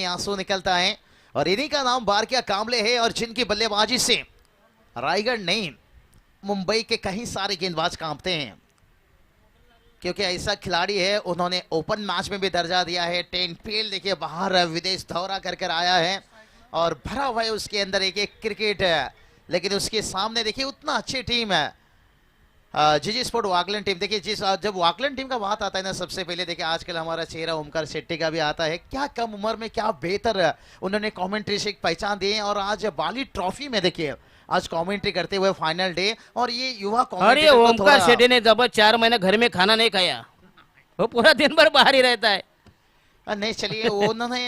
आंसू निकलता है और इन्हीं का नाम बारकिया कांबले है और जिनकी बल्लेबाजी से रायगढ़ नहीं मुंबई के कई सारे गेंदबाज कांपते हैं क्योंकि ऐसा खिलाड़ी है। उन्होंने ओपन मैच में भी दर्जा दिया है। टेनफील्ड देखिए बाहर विदेश दौरा कर कर आया है और भरा हुआ है उसके अंदर एक एक क्रिकेट है, लेकिन उसके सामने देखिए उतना अच्छी टीम है जीजी स्पोर्ट वाकलैंड टीम। देखिए जब वाकलैंड टीम का बात आता है ना, सबसे पहले देखिए आजकल हमारा चेहरा ओमकार शेट्टी का भी आता है। क्या कम उम्र में क्या बेहतर उन्होंने कमेंट्री से पहचान दी है और आज बाली ट्रॉफी में देखिए आज कमेंट्री करते हुए फाइनल डे और ये युवा अरे ओमकार शेट्टी ने जब 4 महीने घर में खाना नहीं खाया, वो पूरा दिन भर बाहर ही रहता है। नहीं चलिए उन्होंने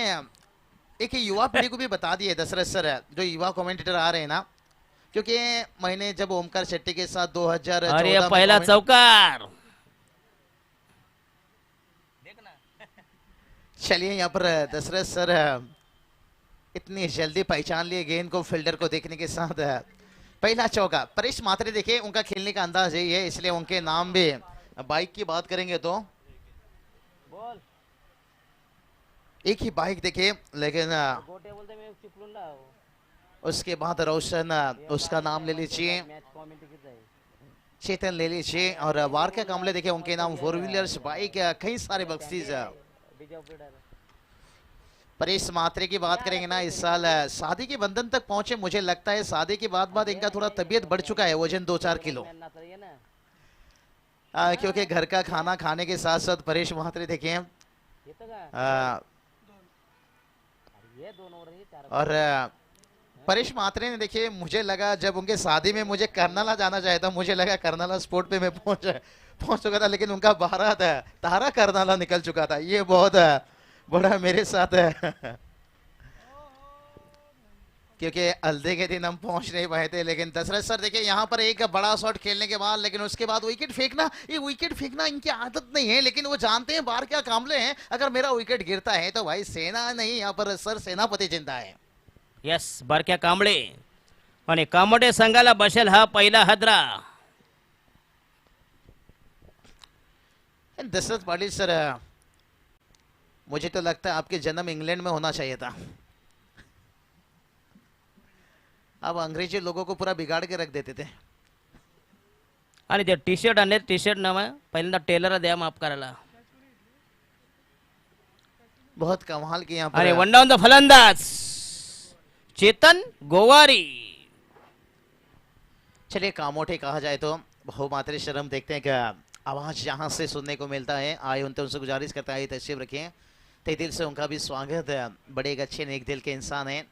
एक युवा पीढ़ी को भी बता दिया दशरथ सर जो युवा कमेंटेटर आ रहे हैं ना, क्योंकि मैंने जब ओमकार शेट्टी के साथ 2014 अरे पहला चौकार चलिए यहाँ पर दशरथ सर इतनी जल्दी पहचान लिए गेंद को फील्डर को देखने के साथ पहला चौका। परेश मात्रे देखिए उनका खेलने का अंदाज यही है, इसलिए उनके नाम भी बाइक की बात करेंगे तो एक ही बाइक देखिए, लेकिन उसके बाद रोशन उसका नाम ले लीजिए, चेतन ले लीजिए और बारकिया कांबले देखिए उनके नाम 4 व्हीलर्स बाइक कई सारे बख्शीश। परेश मात्रे की बात करेंगे ना, इस साल शादी के बंधन तक पहुंचे। मुझे लगता है शादी के बाद इनका थोड़ा तबीयत बढ़ चुका है, वजन 2-4 किलो क्योंकि घर का खाना खाने के साथ साथ परेश मात्रे देखिए और परेश मात्रे ने देखिए मुझे लगा जब उनके शादी में मुझे कर्नाला जाना चाहिए था, मुझे लगा कर्नाला स्पोर्ट पे मैं पहुंच चुका था, लेकिन उनका बारात तारा कर्नाला निकल चुका था। ये बहुत बड़ा मेरे साथ है क्योंकि हल्दी के दिन हम पहुंच नहीं पाए थे। लेकिन दशरथ सर देखिए यहाँ पर एक बड़ा शॉट खेलने के बाद, लेकिन उसके बाद विकेट फेंकना, ये विकेट फेंकना इनकी आदत नहीं है, लेकिन वो जानते हैं बारकिया कांबले हैं, अगर मेरा विकेट गिरता है तो भाई सेना नहीं, यहाँ पर सर सेनापती जिंदा है। यस बारकिया कांबळे आणि कामोडे संघाला बसेल हा पहिला हदरा। दशरथ पाटिल सर मुझे तो लगता है आपके जन्म इंग्लैंड में होना चाहिए था। अब अंग्रेजी लोगों को पूरा बिगाड़ के रख देते थे। आणि ते टी शर्ट आणि टी शर्ट नाव पहिल्यांदा टेलर द्या माफ करायला। बहुत कमाल की यहाँ पर अरे वन डाउन द फलंदाज चेतन गोवारी। चलिए कामोठे कहा जाए तो बहुमात्रे शर्म देखते हैं क्या आवाज यहाँ से सुनने को मिलता है। आए उनसे गुजारिश करता है तशरीफ रखें, तहे दिल से उनका भी स्वागत है। बड़े एक अच्छे नेक दिल के इंसान हैं,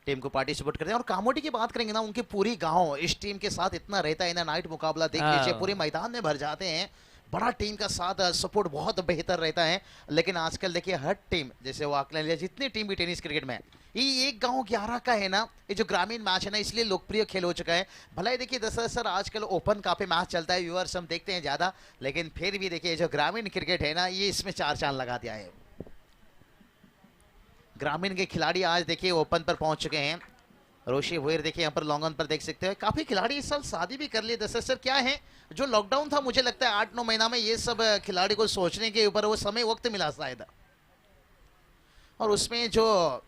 टीम को पार्टिसिपेट करते हैं। और कामोटी की बात करेंगे ना, उनके पूरी गांव इस टीम के साथ इतना रहता है ना, नाइट मुकाबला देख लीजिए पूरे मैदान में भर जाते हैं। बड़ा टीम का साथ सपोर्ट बहुत बेहतर रहता है। लेकिन आजकल देखिए हर टीम जैसे वो ऑकलैंड या जितनी टीम भी टेनिस क्रिकेट में ये एक गांव 11 का है ना, ये जो ग्रामीण मैच है ना, इसलिए लोकप्रिय खेल हो चुका है। भला ही देखिए दशरथ सर आजकल ओपन काफी मैच चलता है, व्यूअर्स हम देखते हैं ज्यादा, लेकिन फिर भी देखिए जो ग्रामीण क्रिकेट है ना, ये इसमें 4 चांद लगा दिया है। ग्रामीण के खिलाड़ी आज देखिए ओपन पर पहुंच चुके हैं। रोशी भोयर देखिए यहाँ पर लॉन्ग ऑन पर देख सकते हैं। काफी खिलाड़ी इस साल शादी भी कर लिए। दशरथ सर क्या है जो लॉकडाउन था, मुझे लगता है 8-9 महीना में ये सब खिलाड़ी को सोचने के ऊपर वो समय वक्त मिला शायद, और उसमें जो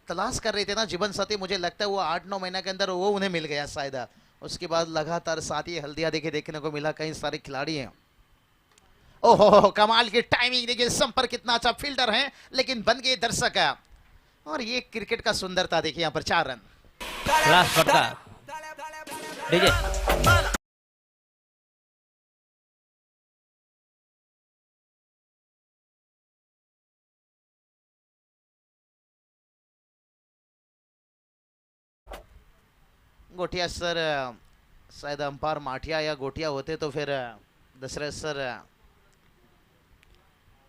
तलाश कर रहे थे ना जीवन साथी, मुझे लगता है वो 8-9 महीना के अंदर वो उन्हें मिल गया शायद। उसके बाद लगातार साथी हल्दिया देखने को मिला, कई सारे खिलाड़ी हैं। ओहो कमाल की टाइमिंग देखिए, संपर्क कितना अच्छा, फील्डर है लेकिन बन गए दर्शक है। और ये क्रिकेट का सुंदरता देखिए, यहाँ पर 4 रन क्लास फटका डीजे। गोटिया सर शायद अंपायर माठिया या गोटिया होते तो फिर दशरथ सर।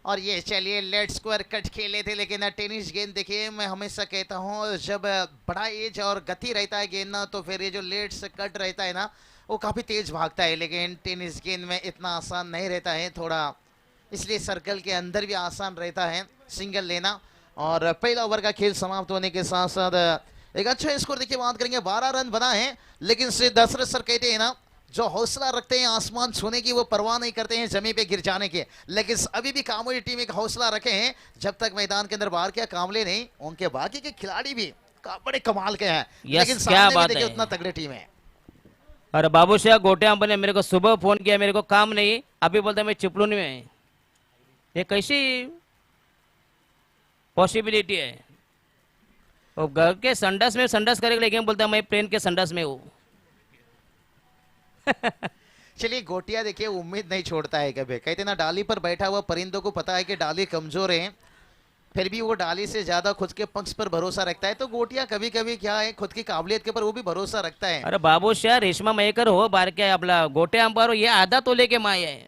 और ये चलिए लेट स्क्वायर कट खेले थे, लेकिन टेनिस गेंद देखिए मैं हमेशा कहता हूँ जब बड़ा एज और गति रहता है गेंद ना, तो फिर ये जो लेट से कट रहता है ना वो काफ़ी तेज भागता है, लेकिन टेनिस गेंद में इतना आसान नहीं रहता है थोड़ा, इसलिए सर्कल के अंदर भी आसान रहता है सिंगल लेना। और पहला ओवर का खेल समाप्त होने के साथ साथ एक अच्छा स्कोर देखिए बात करेंगे, 12 रन बना है। लेकिन से दशरथ सर कहते हैं ना जो हौसला रखते हैं आसमान छूने की, वो परवाह नहीं करते हैं जमीन पे गिर जाने की। लेकिन अभी भी कामोली टीम एक हौसला रखे हैं, जब तक मैदान के अंदर बाहर क्या कामले नहीं, उनके बाकी के खिलाड़ी भी बड़े कमाल के हैं। लेकिन क्या सामने भी बात देखिए है। उतना तगड़े टीम है। और बाबू शाह गोटे अंबा ने मेरे को सुबह फोन किया, मेरे को काम नहीं, अभी बोलता मैं चिपलून में। ये कैसी पॉसिबिलिटी है? वो घर के संडास में संडास करेगा, लेकिन बोलता मैं प्लेन के संडास में हूँ। चलिए गोटिया देखिए उम्मीद नहीं छोड़ता है कभी। कहते ना डाली पर बैठा हुआ परिंदों को पता है कि डाली कमजोर है, फिर भी वो डाली से ज्यादा खुद के पंख पर भरोसा रखता है। तो गोटिया कभी कभी क्या है, खुद की काबिलियत के ऊपर वो भी भरोसा रखता है। अरे बाबू शाह रेशमा मयकर हो बार क्या आपला गोटे अंबार हो, ये आधा तोले के माए है।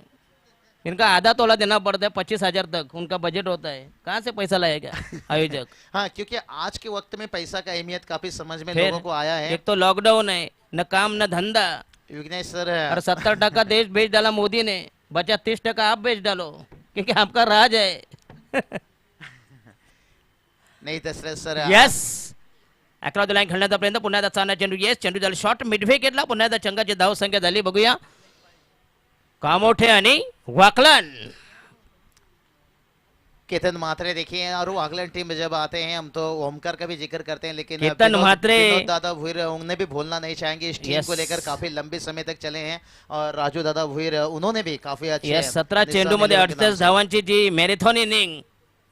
इनका आधा तोला देना पड़ता है, 25,000 तक उनका बजट होता है। कहाँ से पैसा लाएगा आयोजक? हाँ, क्योंकि आज के वक्त में पैसा का अहमियत काफी समझ में फिर लोगों को आया है। एक तो लॉकडाउन है, न काम न धंधा, विघ्नेश सर और 70% देश बेच डाला मोदी ने, बचा 30% आप बेच डालो, क्योंकि आपका राज है। नाही दसरथ सर येस, 11 लाईन खेळण्याचा प्रयत्न, पुन्हा एकदा चालणार चेंडू, येस चेंडू झाला शॉट मिडवे घेतला, पुन्हा एकदा चंगाची धाव संख्या झाली, बघूया कामोठे आणि वाकलन। केतन मात्रे देखिए, और वो अगले टीम में जब आते हैं हम तो ओमकार का भी जिक्र करते हैं, लेकिन केतन म्हात्रे- विनोद दादा भुईर उन्हें भी भूलना नहीं चाहेंगे। इस टीम Yes. को लेकर काफी लंबे समय तक चले हैं, और राजू दादा भुईर उन्होंने भी काफी अच्छे या 17 चेंडू मध्ये निशाणे के नाम 38 से- धावांची जी मॅरेथॉन इनिंग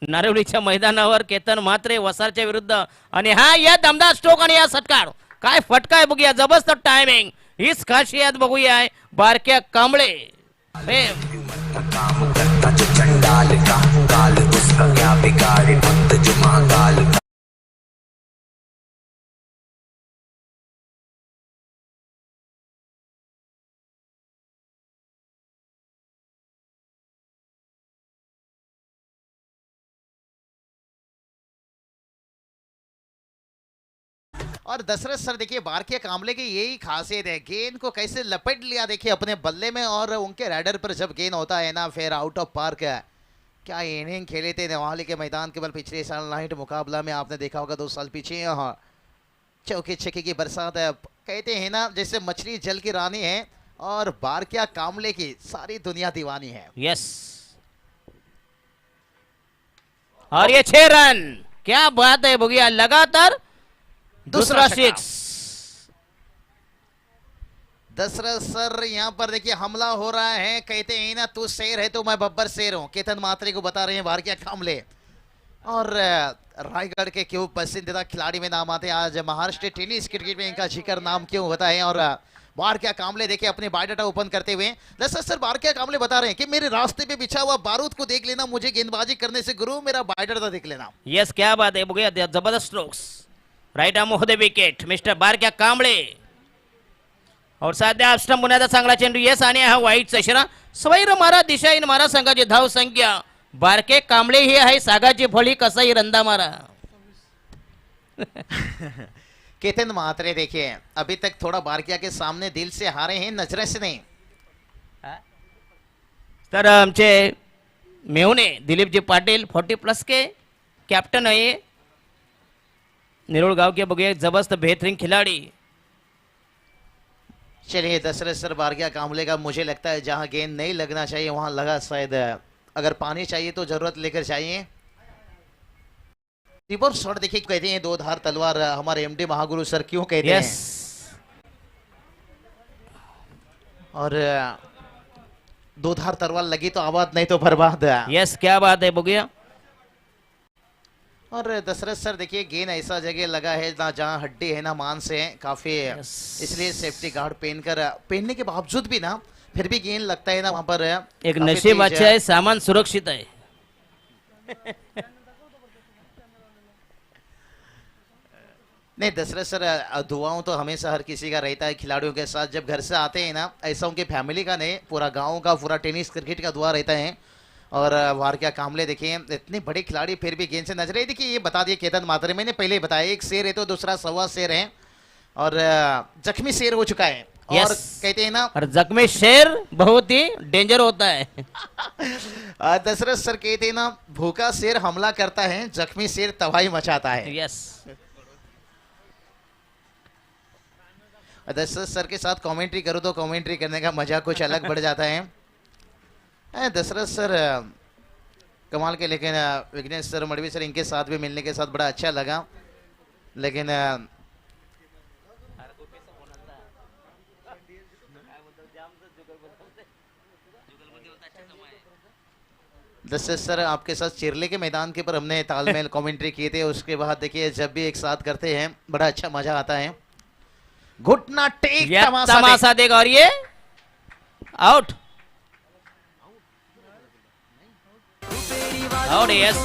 नारवलीच्या मैदानावर केतन म्हात्रे वसारच्या विरुद्ध, आणि हा या दमदार स्ट्रोक आणि या षटकार, काय फटका आहे बघूया, जबरदस्त टायमिंग, हीच खासियत बघूया बारक्या कांबळे। काम करता जो चंडाल का काल, उसका क्या बिगाड़े भक्त जो महाकाल का। और दशरथ सर देखिए बारके कामले की यही खासियत है, गेंद को कैसे लपेट लिया देखिए अपने बल्ले में, और उनके राइडर पर जब गेंद होता है ना फिर आउट ऑफ पार्क है। क्या इनिंग खेले थे नेवाली के मैदान के बल। पिछले साल नाइट मुकाबला में आपने देखा होगा 2 साल पीछे, यहाँ चौके छक्के की बरसात है। कहते हैं ना जैसे मछली जल की रानी है, और बारकिया कामले की सारी दुनिया दीवानी है। यस, और ये 6 रन, क्या बात है बघूया, लगातार दूसरा छक्का। 6। दशरथ सर यहाँ पर देखिए हमला हो रहा है। कहते हैं ना तू शेर है तो मैं बब्बर शेर हूँ, केतन मात्रे को बता रहे हैं बारकिया कामले। और रायगढ़ के क्यों पसंदीदा खिलाड़ी में नाम आते हैं, आज महाराष्ट्र टेनिस क्रिकेट में इनका जिक्र नाम क्यों होता है। और बारकिया कामले देखिए अपने बायोडाटा ओपन करते हुए, दशरथ सर बारकिया कामले बता रहे हैं कि मेरे रास्ते पे बिछा हुआ बारूद को देख लेना, मुझे गेंदबाजी करने से गुरु मेरा बायोडाटा देख लेना। यस, क्या बात है बघूया, जबरदस्त स्ट्रोक्स, राईट आर्म होते विकेट मिस्टर बारक्या कांबळे। और सध्या अष्टम गुन्ह्याचा चांगला चेंडू, येस, आणि हा वाईटचा इशारा, स्वैर मारा दिशाहीन मारा, संघाची धाव संख्या बारके कांबळे ही आहे, सागाची फळी कसाही रंदा मारा। केतन म्हात्रे देखिए अभी तक थोड़ा बारकिया के सामने दिल से हारे हैं, नजरे से नहीं। तर आमचे मेहुणे दिलीपजी पाटील 40+ के कॅप्टन आहे, निरोळ गाव के बघूया, जबरदस्त बेहतरीन खिलाड़ी। चलिए दशरथ सर बारकिया कामले का मुझे लगता है जहां गेंद नहीं लगना चाहिए वहां लगा, शायद अगर पानी चाहिए तो जरूरत लेकर चाहिए। रिवर्स शॉट देखिए, कहते हैं दो धार तलवार, हमारे एमडी महागुरु सर क्यों कहते यस, हैं। और दो धार तलवार लगी तो आबाद नहीं तो बर्बाद। यस, क्या बात है बघूया। और दशरथ सर देखिए गेंद ऐसा जगह लगा है ना जहां हड्डी है ना मांस है काफी, इसलिए सेफ्टी गार्ड पहनने के बावजूद भी ना फिर भी गेंद लगता है ना वहां पर एक काफी नशीब तेज अच्छा है, सामान सुरक्षित है। नहीं दशरथ सर दुआओं तो हमेशा हर किसी का रहता है खिलाड़ियों के साथ, जब घर से आते हैं ना ऐसा उनके फैमिली का नहीं पूरा गांव का पूरा टेनिस क्रिकेट का दुआ रहता है। और बारकिया कामले देखिए इतने बड़े खिलाड़ी फिर भी गेंद से नजरे, देखिए ये बता दिए केतन मात्रे, मैंने पहले ही बताया, एक शेर है तो दूसरा सवा शेर है, और जख्मी शेर हो चुका है। और Yes. कहते हैं ना और जख्मी शेर बहुत ही डेंजर होता है। दशरथ सर कहते हैं ना भूखा शेर हमला करता है, जख्मी शेर तबाही मचाता है। यस, दशरथ सर के साथ कमेंट्री करो तो कमेंट्री करने का मजा कुछ अलग बढ़ जाता है। दशरथ सर कमाल के, लेकिन विघ्नेश सर, मड़वी सर, इनके साथ भी मिलने के साथ बड़ा अच्छा लगा। लेकिन दशरथ सर आपके साथ चिरले के मैदान के ऊपर हमने तालमेल कमेंट्री किए थे, उसके बाद देखिए जब भी एक साथ करते हैं बड़ा अच्छा मजा आता है। घुटना टेक ये तमाशा तमाशा देगा और ये out out. Yes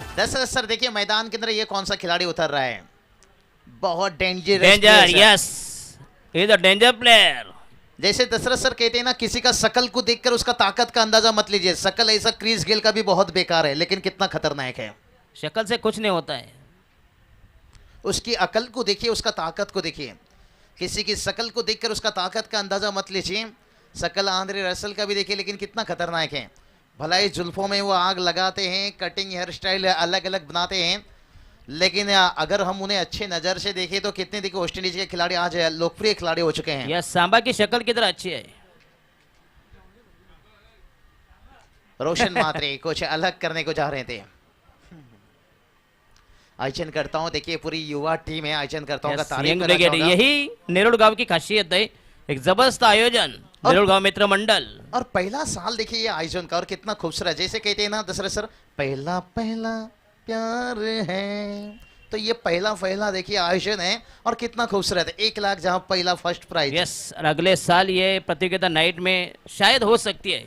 Dasharath sir देखिए मैदान के अंदर ये कौन सा खिलाड़ी उतर रहा है, बहुत danger danger. Yes is a danger player. जैसे दशरथ सर कहते हैं ना, किसी का शकल को देखकर उसका ताकत का अंदाजा मत लीजिए। शकल ऐसा क्रिस गेल का भी बहुत बेकार है, लेकिन कितना खतरनाक है। शक्ल से कुछ नहीं होता है। उसकी अकल को देखिए, उसका ताकत को देखिए। किसी की शकल को देखकर उसका ताकत का अंदाजा मत लीजिए। शकल आंद्रे रसल का भी देखिए, लेकिन कितना खतरनाक है। भला ही जुल्फों में वो आग लगाते हैं, कटिंग हेयर स्टाइल अलग अलग बनाते हैं, लेकिन अगर हम उन्हें अच्छे नजर से देखें तो कितने देखिए वेस्ट इंडीज के खिलाड़ी आज लोकप्रिय खिलाड़ी हो चुके हैं। यह सांबा की शक्ल कितना अच्छी है। रोशन मात्रे कुछ अलग करने को जा रहे थे। आयोजन करता हूं देखिए पूरी युवा टीम है, आयोजन करता हूं का तारीफ करना चाहूंगा। यही नेरुल गांव की खासियत है, एक जबरदस्त आयोजन नेरुल गांव मित्र मंडल। और पहला साल देखिए ये आयोजन का, और कितना खूबसूरत, जैसे कहते हैं ना दशरथ सर, पहला पहला प्यार है, तो ये पहला देखिए आयोजन है और कितना खूबसूरत है। 1 लाख जहां पहला फर्स्ट प्राइज। यस अगले साल ये प्रतियोगिता नाइट में शायद हो सकती है।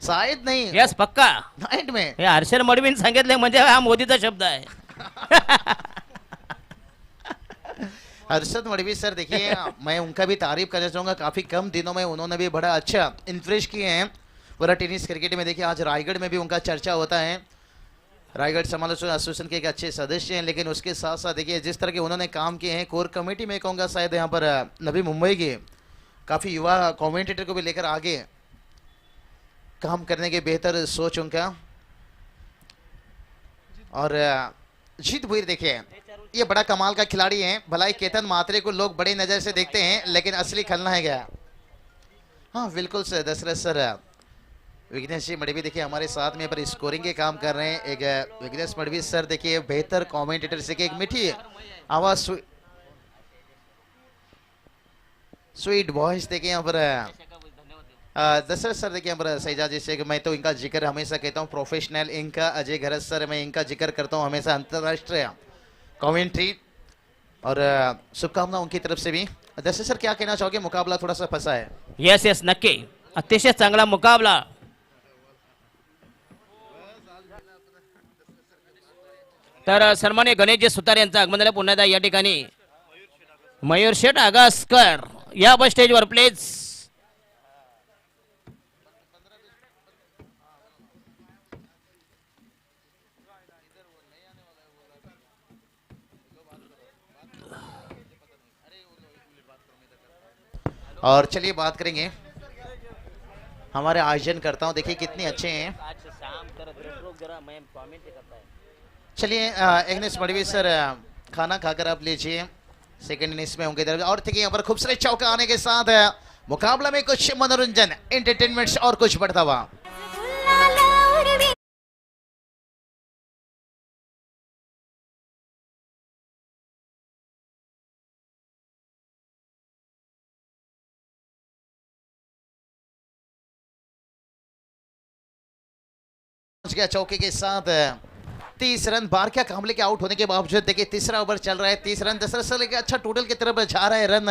शायद नहीं, यस पक्का नाइट में। हे हर्षल मडवीन सांगितले म्हणजे हा मोदीचा शब्द आहे। हर्षद मडवी सर देखिए मैं उनका भी तारीफ करना चाहूंगा, काफी कम दिनों में उन्होंने भी बड़ा अच्छा इन्फ्रेश किए हैं पूरा टेनिस क्रिकेट में। देखिए आज रायगढ़ में भी उनका चर्चा होता है, रायगढ़ समालोचक एसोसिएशन के एक अच्छे सदस्य हैं, लेकिन उसके साथ साथ देखिए जिस तरह के उन्होंने काम किए हैं कोर कमेटी में, कहूँगा शायद यहाँ पर नवी मुंबई के काफ़ी युवा कमेंटेटर को भी लेकर आगे काम करने के बेहतर सोच उनका। और जीत भुईर देखिए ये बड़ा कमाल का खिलाड़ी है। भला ही केतन मात्रे को लोग बड़ी नज़र से देखते हैं, लेकिन असली खलनायक है। हाँ बिल्कुल सर, दशरथ सर, विघ्नेश जी मडवी देखिए हमारे साथ में पर स्कोरिंग के काम कर रहे हैं। एक विघ्नेश मडवी सर देखिए बेहतर कमेंटेटर से एक मीठी आवाज, स्वीट वॉइस देखिए यहाँ पर दशरथ सर देखिए यहाँ पर सैजा जी से मैं तो इनका जिक्र हमेशा कहता हूँ, प्रोफेशनल इनका अजय घरत सर, मैं इनका जिक्र करता हूँ हमेशा अंतरराष्ट्रीय कमेंट्री, और शुभकामना उनकी तरफ से भी। दशरथ सर क्या कहना चाहोगे, मुकाबला थोड़ा सा फंसा है। यस यस नक्की अतिशय चांगला मुकाबला। तर सन्मान्य गणेशजी सुतार यांचं आगमन झालं पुन्हा एकदा या ठिकाणी। मयूर शेठ आगासकर या बस स्टेजवर प्लीज। और चलिए बात करेंगे हमारे आयोजन करता हूँ, देखिए कितने अच्छे हैं। चलिए इग्नेश मडवी सर खाना खाकर आप लीजिए, सेकंड इनिंग्स में होंगे। और देखिए यहाँ पर खूबसूरत चौका आने के साथ मुकाबला में कुछ मनोरंजन एंटरटेनमेंट और कुछ बढ़ता हुआ। गया चौके के साथ 30 रन। बारकिया कामले के आउट होने के बावजूद देखिए तीसरा ओवर चल रहा है, 30 रन दशरथ सर लेके अच्छा टोटल की तरफ जा रहा है रन।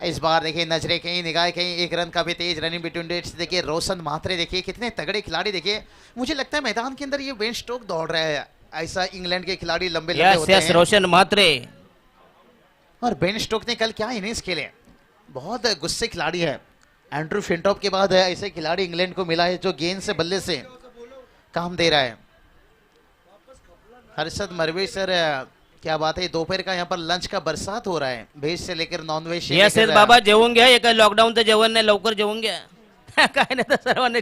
इस बार देखिए नजरे कहीं निगाह कहीं, 1 रन का भी तेज रनिंग बिटवीन डेट्स। देखिए रोशन मात्रे देखिए कितने तगड़े खिलाड़ी। देखिए मुझे लगता है मैदान के अंदर ये बेन स्टोक दौड़ रहा है, ऐसा इंग्लैंड के खिलाड़ी लंबे लंबे होते हैं। रोशन मात्रे और बेन स्टोक ने कल क्या इनिंग्स खेले, बहुत गुस्से खिलाड़ी है। एंड्रू फिंटॉप के बाद ऐसे खिलाड़ी इंग्लैंड को मिला है जो गेंद से बल्ले से काम दे रहा है। हर्षद मरवी सर, क्या बात है, दोपहर का यहाँ पर लंच का बरसात हो रहा है, व्हेज से लेकर नॉन व्हेज। येस येस बाबा, जेवून घ्या, एका लॉकडाऊनचं जेवण नाही, लवकर जेवून घ्या. काय नाही तर सर्वांनी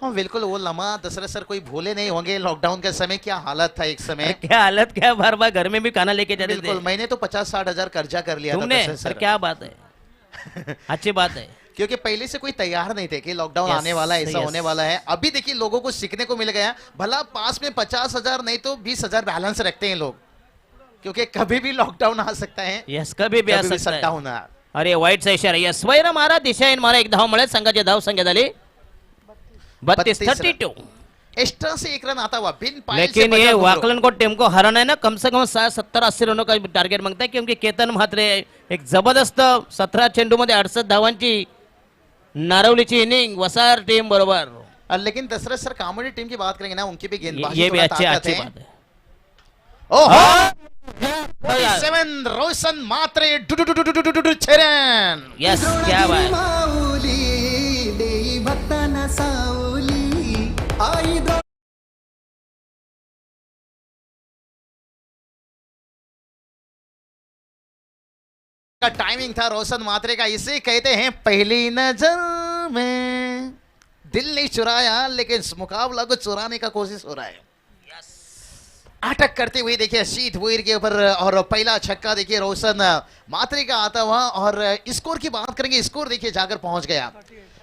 हाँ बिल्कुल, वो लम्हा दशरथ सर कोई भूले नहीं होंगे। लॉकडाउन के समय क्या हालत था एक समय। क्या हालत, क्या बार बार घर में भी खाना लेके जाते थे. बिल्कुल, मैंने तो 50-60 हजार कर्जा कर लिया था तुमने दशरथ सर, सर। क्या बात है, अच्छी बात है. क्योंकि पहले से कोई तैयार नहीं थे कि लॉकडाउन Yes, आने वाला है, ऐसा yes. होने वाला है। अभी देखिए लोगों को सीखने को मिल गया, भला पास में 50,000 नहीं तो 20,000 बैलेंस रखते हैं लोग, क्योंकि कभी भी लॉकडाउन आ सकता है, यस, कभी भी आ कभी भी सकता सट्टा है. होना। अरे वाईटचा इशारा. यस, स्वैर मारा, दिशाहीन मारा, एक धावामुळे संघाची धाव संख्या झाली 32-32. एक्स्ट्रा से एक रन आता हुआ बिन पायल से लेकिन ये बचा वाकलन को टीम को हराना है ना, कम से कम 70-80 रनों का टार्गेट मांगता है, क्योंकि केतन म्हात्रे एक जबरदस्त 17 चेंडू मध्ये 68 धावांची नारवलीची इनिंग वसार टीम बरोबर. लेकिन दशरथ सर कामोडी टीम की बात करेंगे ना, उनकी भी गेंदबाजी ये भी थोड़ा अच्छी ताकत अच्छी है। बात है. ओहो 47 रोशन मात्रे 6 रन। यस, क्या बात. माऊली देई भक्तांना सावली आई का टाइमिंग था रोशन मात्रे का, इसे कहते हैं पहली नजर में दिल नहीं चुराया, लेकिन इस मुकाबला को चुराने का कोशिश हो रहा है। अटक करते हुए देखिए शीत वोयर के ऊपर, और पहला छक्का देखिए रोशन मात्रे का आता हुआ। और स्कोर की बात करेंगे, स्कोर देखिए जाकर पहुंच गया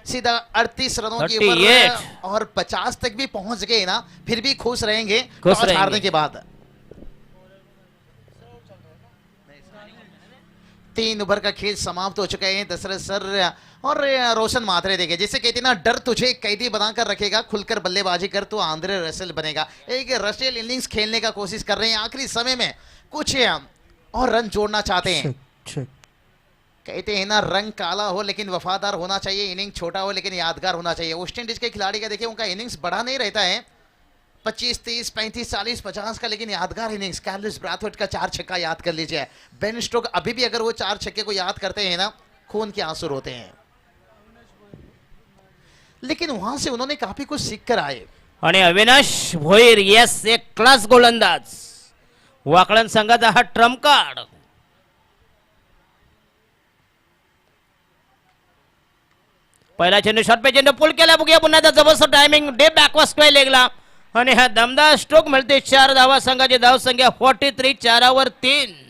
सीधा 38 रनों के 38 ऊपर, और 50 तक भी पहुंच गए ना, फिर भी खुश रहेंगे खुश टॉस रहेंगे। हारने के बाद। 3 ओवर का खेल समाप्त हो चुका है दशरथ सर। और रोशन मात्रे देखे, जिसे कहते हैं ना, डर तुझे कैदी बनाकर रखेगा, खुलकर बल्लेबाजी कर तो आंद्रे रसेल बनेगा। एक रसेल इनिंग्स खेलने का कोशिश कर रहे हैं, आखिरी समय में कुछ और रन जोड़ना चाहते हैं। कहते हैं ना, रंग काला हो लेकिन वफादार होना चाहिए, इनिंग छोटा हो लेकिन यादगार होना चाहिए। वेस्ट इंडीज के खिलाड़ी का देखिए, उनका इनिंग्स बड़ा नहीं रहता है, 25, 30, 35, 40, 50 का, लेकिन यादगार इनिंग्स। कार्लोस ब्राथवेट का 4 छक्का याद कर लीजिए। बेन स्टोक अभी भी अगर वो 4 छक्के को याद करते हैं ना, खून के आंसू रोते हैं। लेकिन वहां से उन्होंने काफी कुछ सीख कर आए। आणि अविनाश भोईर, येस, एक क्लास गोलंदाज. वाकळण संघाचा हा ट्रम्प कार्ड. पहिला चेंडू शॉर्ट पे चेंडू पुल केला, बघूया पुन्हा एकदा जबरदस्त टायमिंग, डे बॅकवर्ड स्क्वेअर लेगला, आणि हा दमदार स्ट्रोक मिळते. 4 धावा, संघाची धाव संख्या 43, 4 वर 3.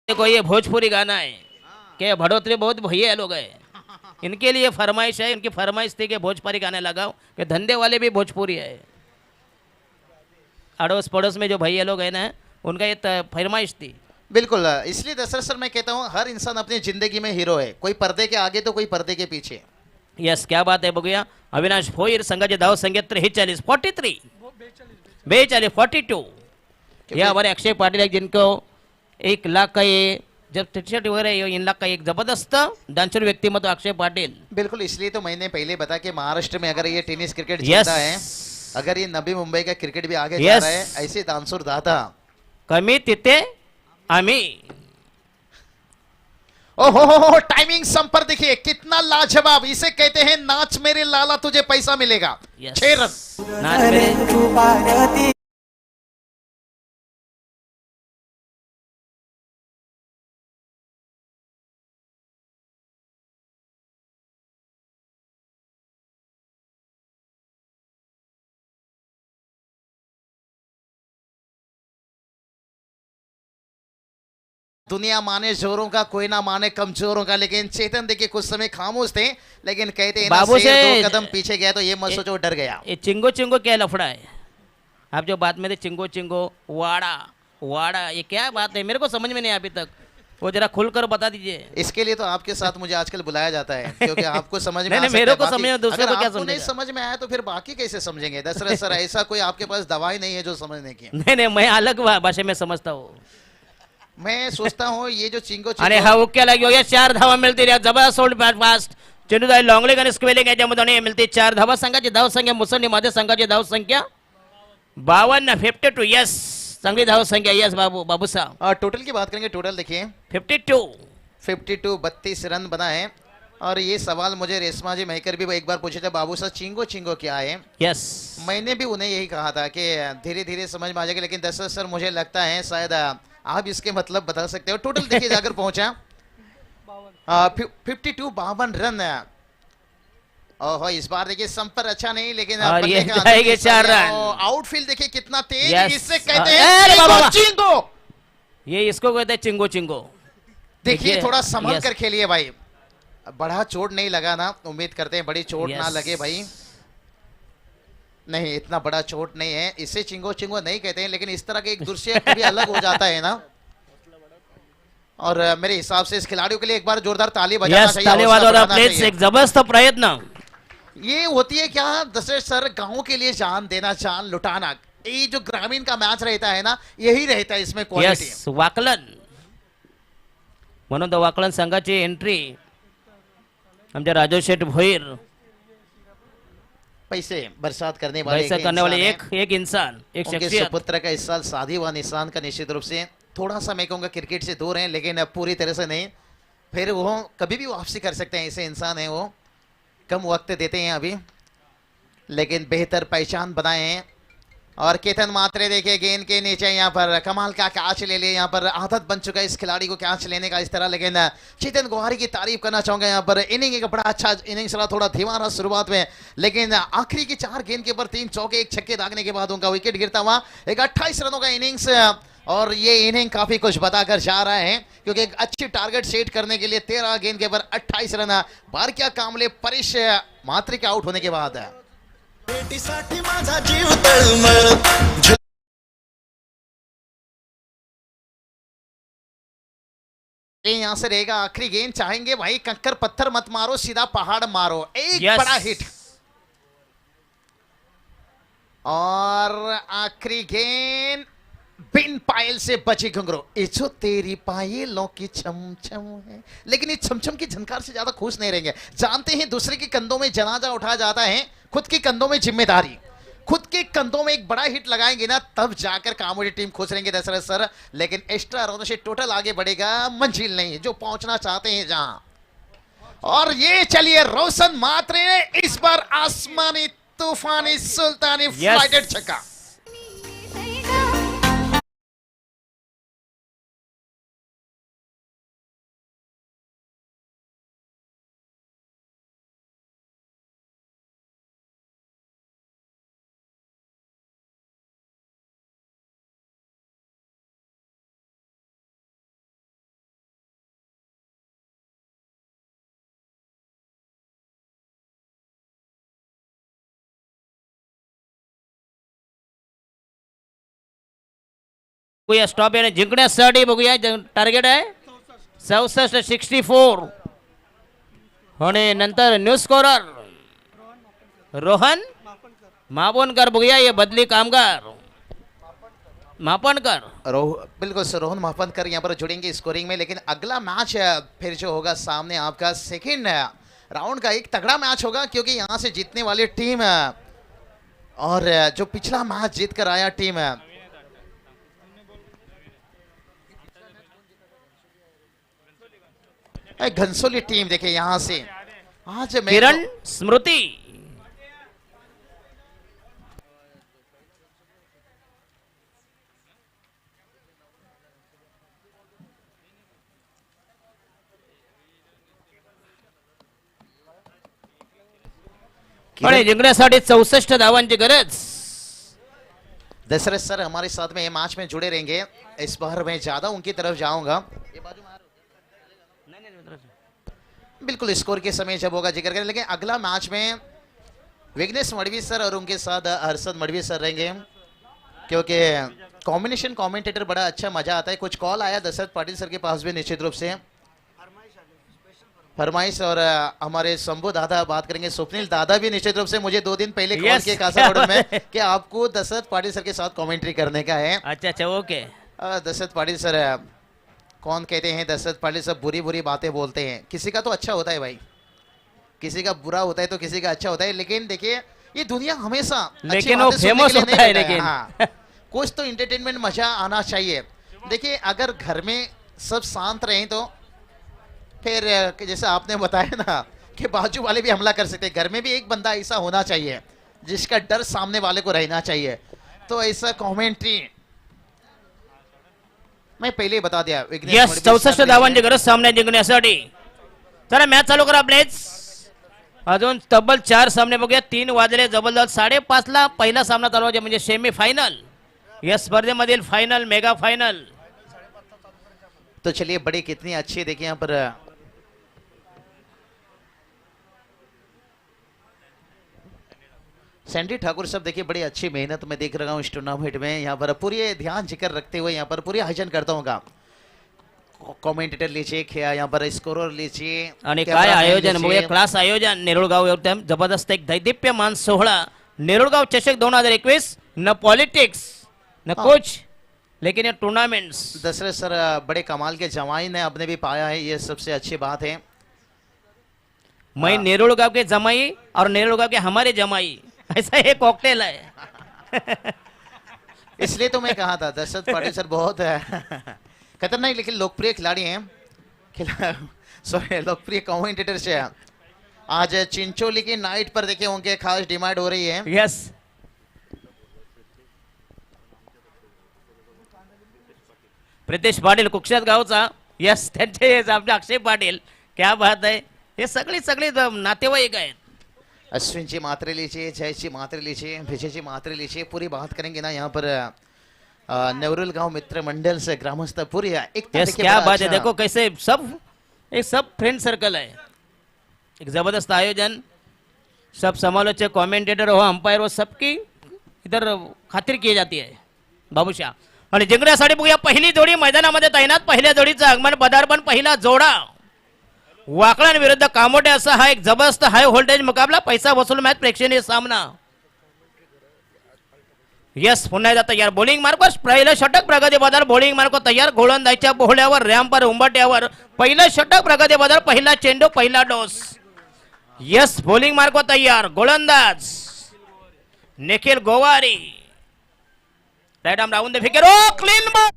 देखो ये भोजपुरी गाना है कि भड़ोतरी बहुत भैया लोग हैं, इनके लिए फरमाइश है, इनकी फरमाइश थी कि भोजपुरी गाने लगाओ, कि धंधे वाले भी भोजपुरी है। अड़ोस पड़ोस में जो भैया लोग हैं ना, उनका ये फरमाइश थी. बिल्कुल, इसलिए दशरथ सर मैं कहता हूं, हर इंसान अपनी जिंदगी में हीरो है, कोई पर्दे के आगे तो कोई पर्दे के पीछे। यस, क्या बात है, बघूया. अविनाश भोईर संघाची धाव संख्या 43, 43, 42, 42. या हमारे अक्षय पाटिल है, जिनको 1 लाख का ये जब टी-शर्ट वगैरह, इन लाख का एक जबरदस्त डांसर व्यक्तिमत्व अक्षय पाटिल. बिल्कुल, इसलिए तो मैंने पहले बताया कि महाराष्ट्र में अगर ये टेनिस क्रिकेट Yes. चलता है, अगर ये नवी मुंबई का क्रिकेट भी आगे जा Yes. रहा है, ऐसे दानसूर दाता। कमी तिथे आम्ही. ओहो, टाइमिंग संपर देखिए कितना लाजवाब, इसे कहते हैं नाच मेरे लाला तुझे पैसा मिलेगा। Yes. 6 रन। नाच मेरे. तू भारती दुनिया माने जोरों का, कोई ना माने कमजोरों का, लेकिन चेतन देखिए कुछ समय खामोश थे, लेकिन कहते हैं ना, बाबू शेर से- 2 कदम पीछे गया तो ये मत सोचो डर गया। ये चिंगो चिंगो क्या लफड़ा है? आप जो बात में थे चिंगो चिंगो, वाड़ा वाड़ा, ये क्या बात है? मेरे को समझ में नहीं अभी तक, वो जरा खुलकर बता दीजिए. इसके लिए तो आपके साथ मुझे आजकल बुलाया जाता है, क्योंकि आपको समझ में नहीं, आ नहीं, सकता मेरे है, को बाकी- समझ में, दूसरे अगर को क्या आपको नहीं समझेगा? समझ में आया तो फिर बाकी कैसे समझेंगे दशरथ सर? ऐसा कोई आपके पास दवाई नहीं है जो समझने की। नहीं नहीं, मैं अलग भाषा में समझता हूँ. मैं सोचता हूँ ये जो चिंगो आणि चिंगो हा उक्या लागी होया 4 धावा मिळतील या जबरदस्त सोल्ड फास्ट चेंडू जाईल लॉंग लेग आणि स्क्वेलिंग याच्यामध्ये मिळते 4 धावा. संघाची धाव संख्या मुसंडी माझ्या संघाची धाव संख्या 52 यस चांगली धाव संख्या यस बाबूसाहेब. टोटल की बात करेंगे, टोटल देखिए 52 32 रन बना है. और ये सवाल मुझे रेशमा जी महकर भी एक बार पूछे थे, बाबू साहब चिंगो चिंगो क्या है. यस मैंने भी उन्हें यही कहा था कि धीरे धीरे समझ में आ जाएगा, लेकिन दशरथ सर मुझे लगता है शायद आप इसके मतलब बता सकते हो. टोटल देखिए जाकर पहुंचा 52 रन. ओहो इस बार देखिए संपर अच्छा नहीं, लेकिन और बल्ले ये का जाएंगे अंदर 4 रन. आउटफील्ड देखिए कितना तेज, Yes. इससे कहते अरे हैं बाबा. चिंगो चिंगो. ये इसको कहते हैं चिंगो चिंगो. देखिए देखिए, थोड़ा संभल yes. कर खेलिए भाई, बड़ा चोट नहीं लगा ना, उम्मीद करते हैं बड़ी चोट ना Yes. लगे भाई. नहीं इतना बड़ा चोट नहीं है, इसे चिंगो चिंगो नहीं कहते हैं, लेकिन इस तरह के एक दृश्य कभी अलग हो जाता है ना. और मेरे हिसाब से इस खिलाड़ियों के लिए एक बार जोरदार ताली बजाना यस चाहिए, ताली हौसला वाजवता बढ़ाना प्लीज. चाहिए. एक जबरदस्त प्रयत्न. ये होती है क्या दशरथ सर, गांव के लिए जान देना, जान लुटाना. ये जो ग्रामीण का मैच रहता है ना, यही रहता है इसमें क्वालिटी. यस वाकलन म्हणून तर वाकलन संघाची एंट्री आमच्या राजू शेठ भोईर पैसे बरसात करने वाले वैसा एक करने वाले इंसान हैं. एक इंसान एक उनके शख्सियत. सुपुत्र का इस साल शादी हुआ निशान का, निश्चित रूप से थोड़ा सा मैं कहूँगा क्रिकेट से दूर हैं, लेकिन पूरी तरह से नहीं. फिर वो कभी भी वापसी कर सकते हैं, ऐसे इंसान हैं वो. कम वक्त देते हैं अभी, लेकिन बेहतर पहचान बनाए हैं. और केतन मात्रे देखिए गेंद के नीचे यहाँ पर कमाल का कैच ले लिया. यहाँ पर आदत बन चुका है इस खिलाड़ी को कैच लेने का इस तरह, लेकिन चेतन गुहारी की तारीफ करना चाहूंगा. यहाँ पर इनिंग एक बड़ा अच्छा इनिंग्स रहा, थोड़ा धीमा रहा शुरुआत में, लेकिन आखिरी की 4 गेंद के ऊपर 3 चौके 1 छक्के दागने के बाद उनका विकेट गिरता हुआ एक 28 रनों का इनिंग्स. और ये इनिंग काफी कुछ बताकर जा रहा है, क्योंकि एक अच्छी टारगेट सेट करने के लिए 13 गेंद के ऊपर 28 रन. बार क्या कामले परेश मात्रे के आउट होने के बाद भेटीसाठी माझा जीव तळमळ. यहाँ से रहेगा आखिरी गेंद. चाहेंगे भाई कंकर पत्थर मत मारो, सीधा पहाड़ मारो. एक Yes. बड़ा हिट. और आखिरी गेंद बिन पायल से बची घुंघरू. जो तेरी पायलों की छमछम है, लेकिन इस छमछम की झनकार से ज्यादा खुश नहीं रहेंगे. जानते हैं दूसरे के कंधों में जनाजा उठाया जाता है, खुद के कंधों में जिम्मेदारी. खुद के कंधों में एक बड़ा हिट लगाएंगे ना, तब जाकर कामोडी टीम खुश रहेंगे दशरथ सर. लेकिन एक्स्ट्रा रनों से टोटल आगे बढ़ेगा, मंजिल नहीं जो पहुंचना चाहते हैं जहां. और ये चलिए रोशन मात्रे ने इस बार आसमानी तूफानी सुल्तानी फ्लाइटेड छक्का. बघूया स्टॉप याने जिंकण्यासाठी बघूया टार्गेट आहे 64 64. आणि नंतर न्यू स्कोरर रोहन मापोनकर. बघूया ये बदली कामगार मापनकर. बिल्कुल सर, रोहन मापनकर यहाँ पर जुड़ेंगे स्कोरिंग में. लेकिन अगला मैच फिर जो होगा सामने आपका सेकेंड राउंड का एक तगड़ा मैच होगा, क्योंकि यहाँ से जीतने वाली टीम और जो पिछला मैच जीत कर आया टीम घनसोली टीम. देखिए यहाँ से आज किरण स्मृती आणि जिंकण्यासाठी 64 धावांची गरज. दशरथ सर हमारे साथ में ये मैच में जुड़े रहेंगे. इस बार मैं ज्यादा उनकी तरफ जाऊंगा. बिल्कुल स्कोर के समय जब होगा जिक्र करें, लेकिन अगला मैच में विघ्नेश मडवी सर और उनके साथ हर्षद मडवी सर रहेंगे, क्योंकि कॉम्बिनेशन कमेंटेटर बड़ा अच्छा मजा आता है. कुछ कॉल आया दशरथ पाटिल सर के पास भी निश्चित रूप से फरमाइश. और हमारे शंभू दादा बात करेंगे, स्वप्निल दादा भी निश्चित रूप से मुझे 2 दिन पहले कॉल Yes. किए कासारोड में कि आपको दशरथ पाटिल सर के साथ कमेंट्री करने का है. अच्छा ओके. दशरथ पाटिल सर कौन कहते हैं दशरथ पाटिल सब बुरी बुरी बातें बोलते हैं, किसी का तो अच्छा होता है भाई, किसी का बुरा होता है तो किसी का अच्छा होता है, लेकिन देखिए ये दुनिया हमेशा अच्छी लेकिन वो बातें सुनने फेमस के लिए होता नहीं है बैठा लेकिन हाँ कुछ तो इंटरटेनमेंट मजा आना चाहिए। देखिए अगर घर में सब शांत रहे तो फिर जैसे आपने बताया ना कि बाजू वाले भी हमला कर सकते हैं, घर में भी एक बंदा ऐसा होना चाहिए जिसका डर सामने वाले को रहना चाहिए। तो ऐसा कॉमेंट्री मैं पहिले बता दिया। विघ्नेश यस मडवी 64 सामने धावांची आहे. गरज सामने जिंकण्यासाठी। चला मॅच चालू करा प्लीज। अजून तब्बल 4 सामने बघूया, 3 वाजले जबरदस्त 5:30 ला पहिला सामना चालू आहे म्हणजे सेमी फायनल या स्पर्धेमधील फायनल मेगा फायनल। तो चलिए बड़ी कितनी अच्छी देखिए यहाँ पर सैंडी ठाकुर सब देखिए बड़ी अच्छी मेहनत में देख रहा हूँ इस टूर्नामेंट में। यहाँ पर पूरी ध्यान जिक्र रखते हुए यहाँ पर पूरी आयोजन करता हूँ का कॉमेंटेटर लीजिए, यहाँ पर स्कोरर लीजिए आणि काय आयोजन बघूया, क्लास आयोजन नेरुळगाव एकदम जबरदस्त एक दैदिप्यमान सोहळा नेरुळगाव चषक 2021 न पॉलिटिक्स न कोच लेकिन ये टूर्नामेंट्स। दशरथ सर बड़े कमाल के जमाई ने आपने भी पाया है, ये सबसे अच्छी बात है। मैं नेरुळगाव के जमाई और नेरुळगाव के हमारे जमाई ऐसा एक कॉकटेल है। इसलिए तो मैं कहा था दशरथ पाटिल सर बहुत खतरनाक लेकिन लोकप्रिय खिलाड़ी हैं, सॉरी लोकप्रिय कमेंटेटर से। आज चिंचोली की नाइट पर देखे उनके खास डिमांड हो रही है। यस प्रितेश पाटील कुक्षात गावचा, यस त्यांचे आपले अक्षय पाटील, क्या बात है। हे सगळी सगळी नातेवाईक आहेत। अश्विन जी मात्रे लीजिए, जय जी मात्रे लीजिए, विजय जी मात्रे लीजिए। पूरी बात करेंगे ना यहाँ पर नेवरुल गांव मित्र मंडल से ग्रामस्थ पूरी एक यस क्या बात है। देखो कैसे सब फ्रेंड सर्कल है, एक जबरदस्त आयोजन, सब समालोचक कमेंटेटर हो अंपायर हो सबकी इधर खातिर की जाती है। बाबूशाह आणि जिंकण्यासाठी बघूया पहिली जोडी मैदानामध्ये तैनात, पहिल्या जोडीचं आगमन पदार्पण, पहिला जोडा वाकळण विरुद्ध कामोटे असा हा एक जबरदस्त हाय व्होल्टेज मुकाबला, पैसा वसूल मॅच प्रेक्षणीय सामना। यस पुन्हा एकदा तयार बॉलिंग मार्कवर पहिलं षटक प्रगती बदल, बॉलिंग मार्क तयार, गोलंदाजीच्या बोहल्यावर रॅम्पर उंबट्यावर पहिलं षटक प्रगती बदल, पहिला चेंडू पहिला डोस। यस बॉलिंग मार्क तयार, गोलंदाज Nikhil Gowari right arm round the फिकर, ओ क्लीन बॉल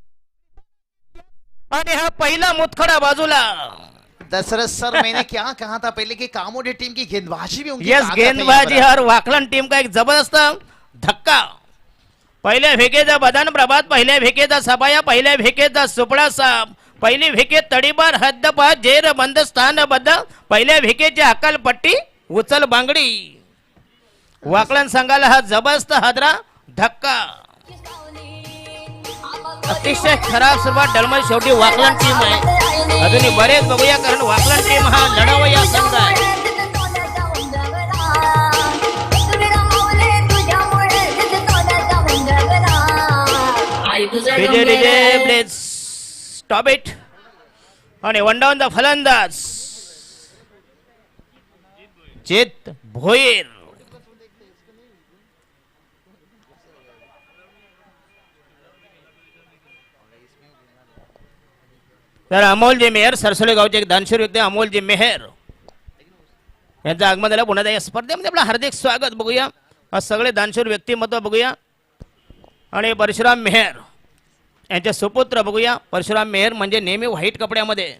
आणि हा पहिला मुतखडा बाजूला। दशरथ सर मैंने क्या कहा था पहले कि कामोडे टीम की गेंदबाजी भी उनकी यस ताकत है यहाँ गेंदबाजी पर। और वाकलन टीम का एक जबरदस्त धक्का। पहिल्या फेकेचा बदन प्रभात, पहिल्या फेकेचा सबाया, पहिल्या फेकेचा सुपडा साप, पहिली फेके तडीबार हद्दपार जेर बंद स्थानबद्ध, पहिल्या फेकेची अक्कलपट्टी उचल बांगडी। वाकलन संघाला हा जबरदस्त हादरा धक्का। अतिशय खराब सुरुवात डलमल, शेवटी वाकलन टीम आहे। अजूनही बरेच बघूया कारण वाकलन टीम हा लढवय्या संघ आहे। डीजे प्लीज स्टॉप इट आणि वन डाऊन द फलंदाज चेत भोईर। तर अमोलजी मेहर सरसोली गावचे एक दानशूर व्यक्ती अमोलजी मेहर यांचं आगमन झालं पुन्हा या स्पर्धेमध्ये आपलं हार्दिक स्वागत। बघूया आज सगळे दानशूर व्यक्तिमत्व बघूया आणि परशुराम मेहर यांचे सुपुत्र बघूया। परशुराम मेहर म्हणजे नेहमी व्हाईट कपड्यामध्ये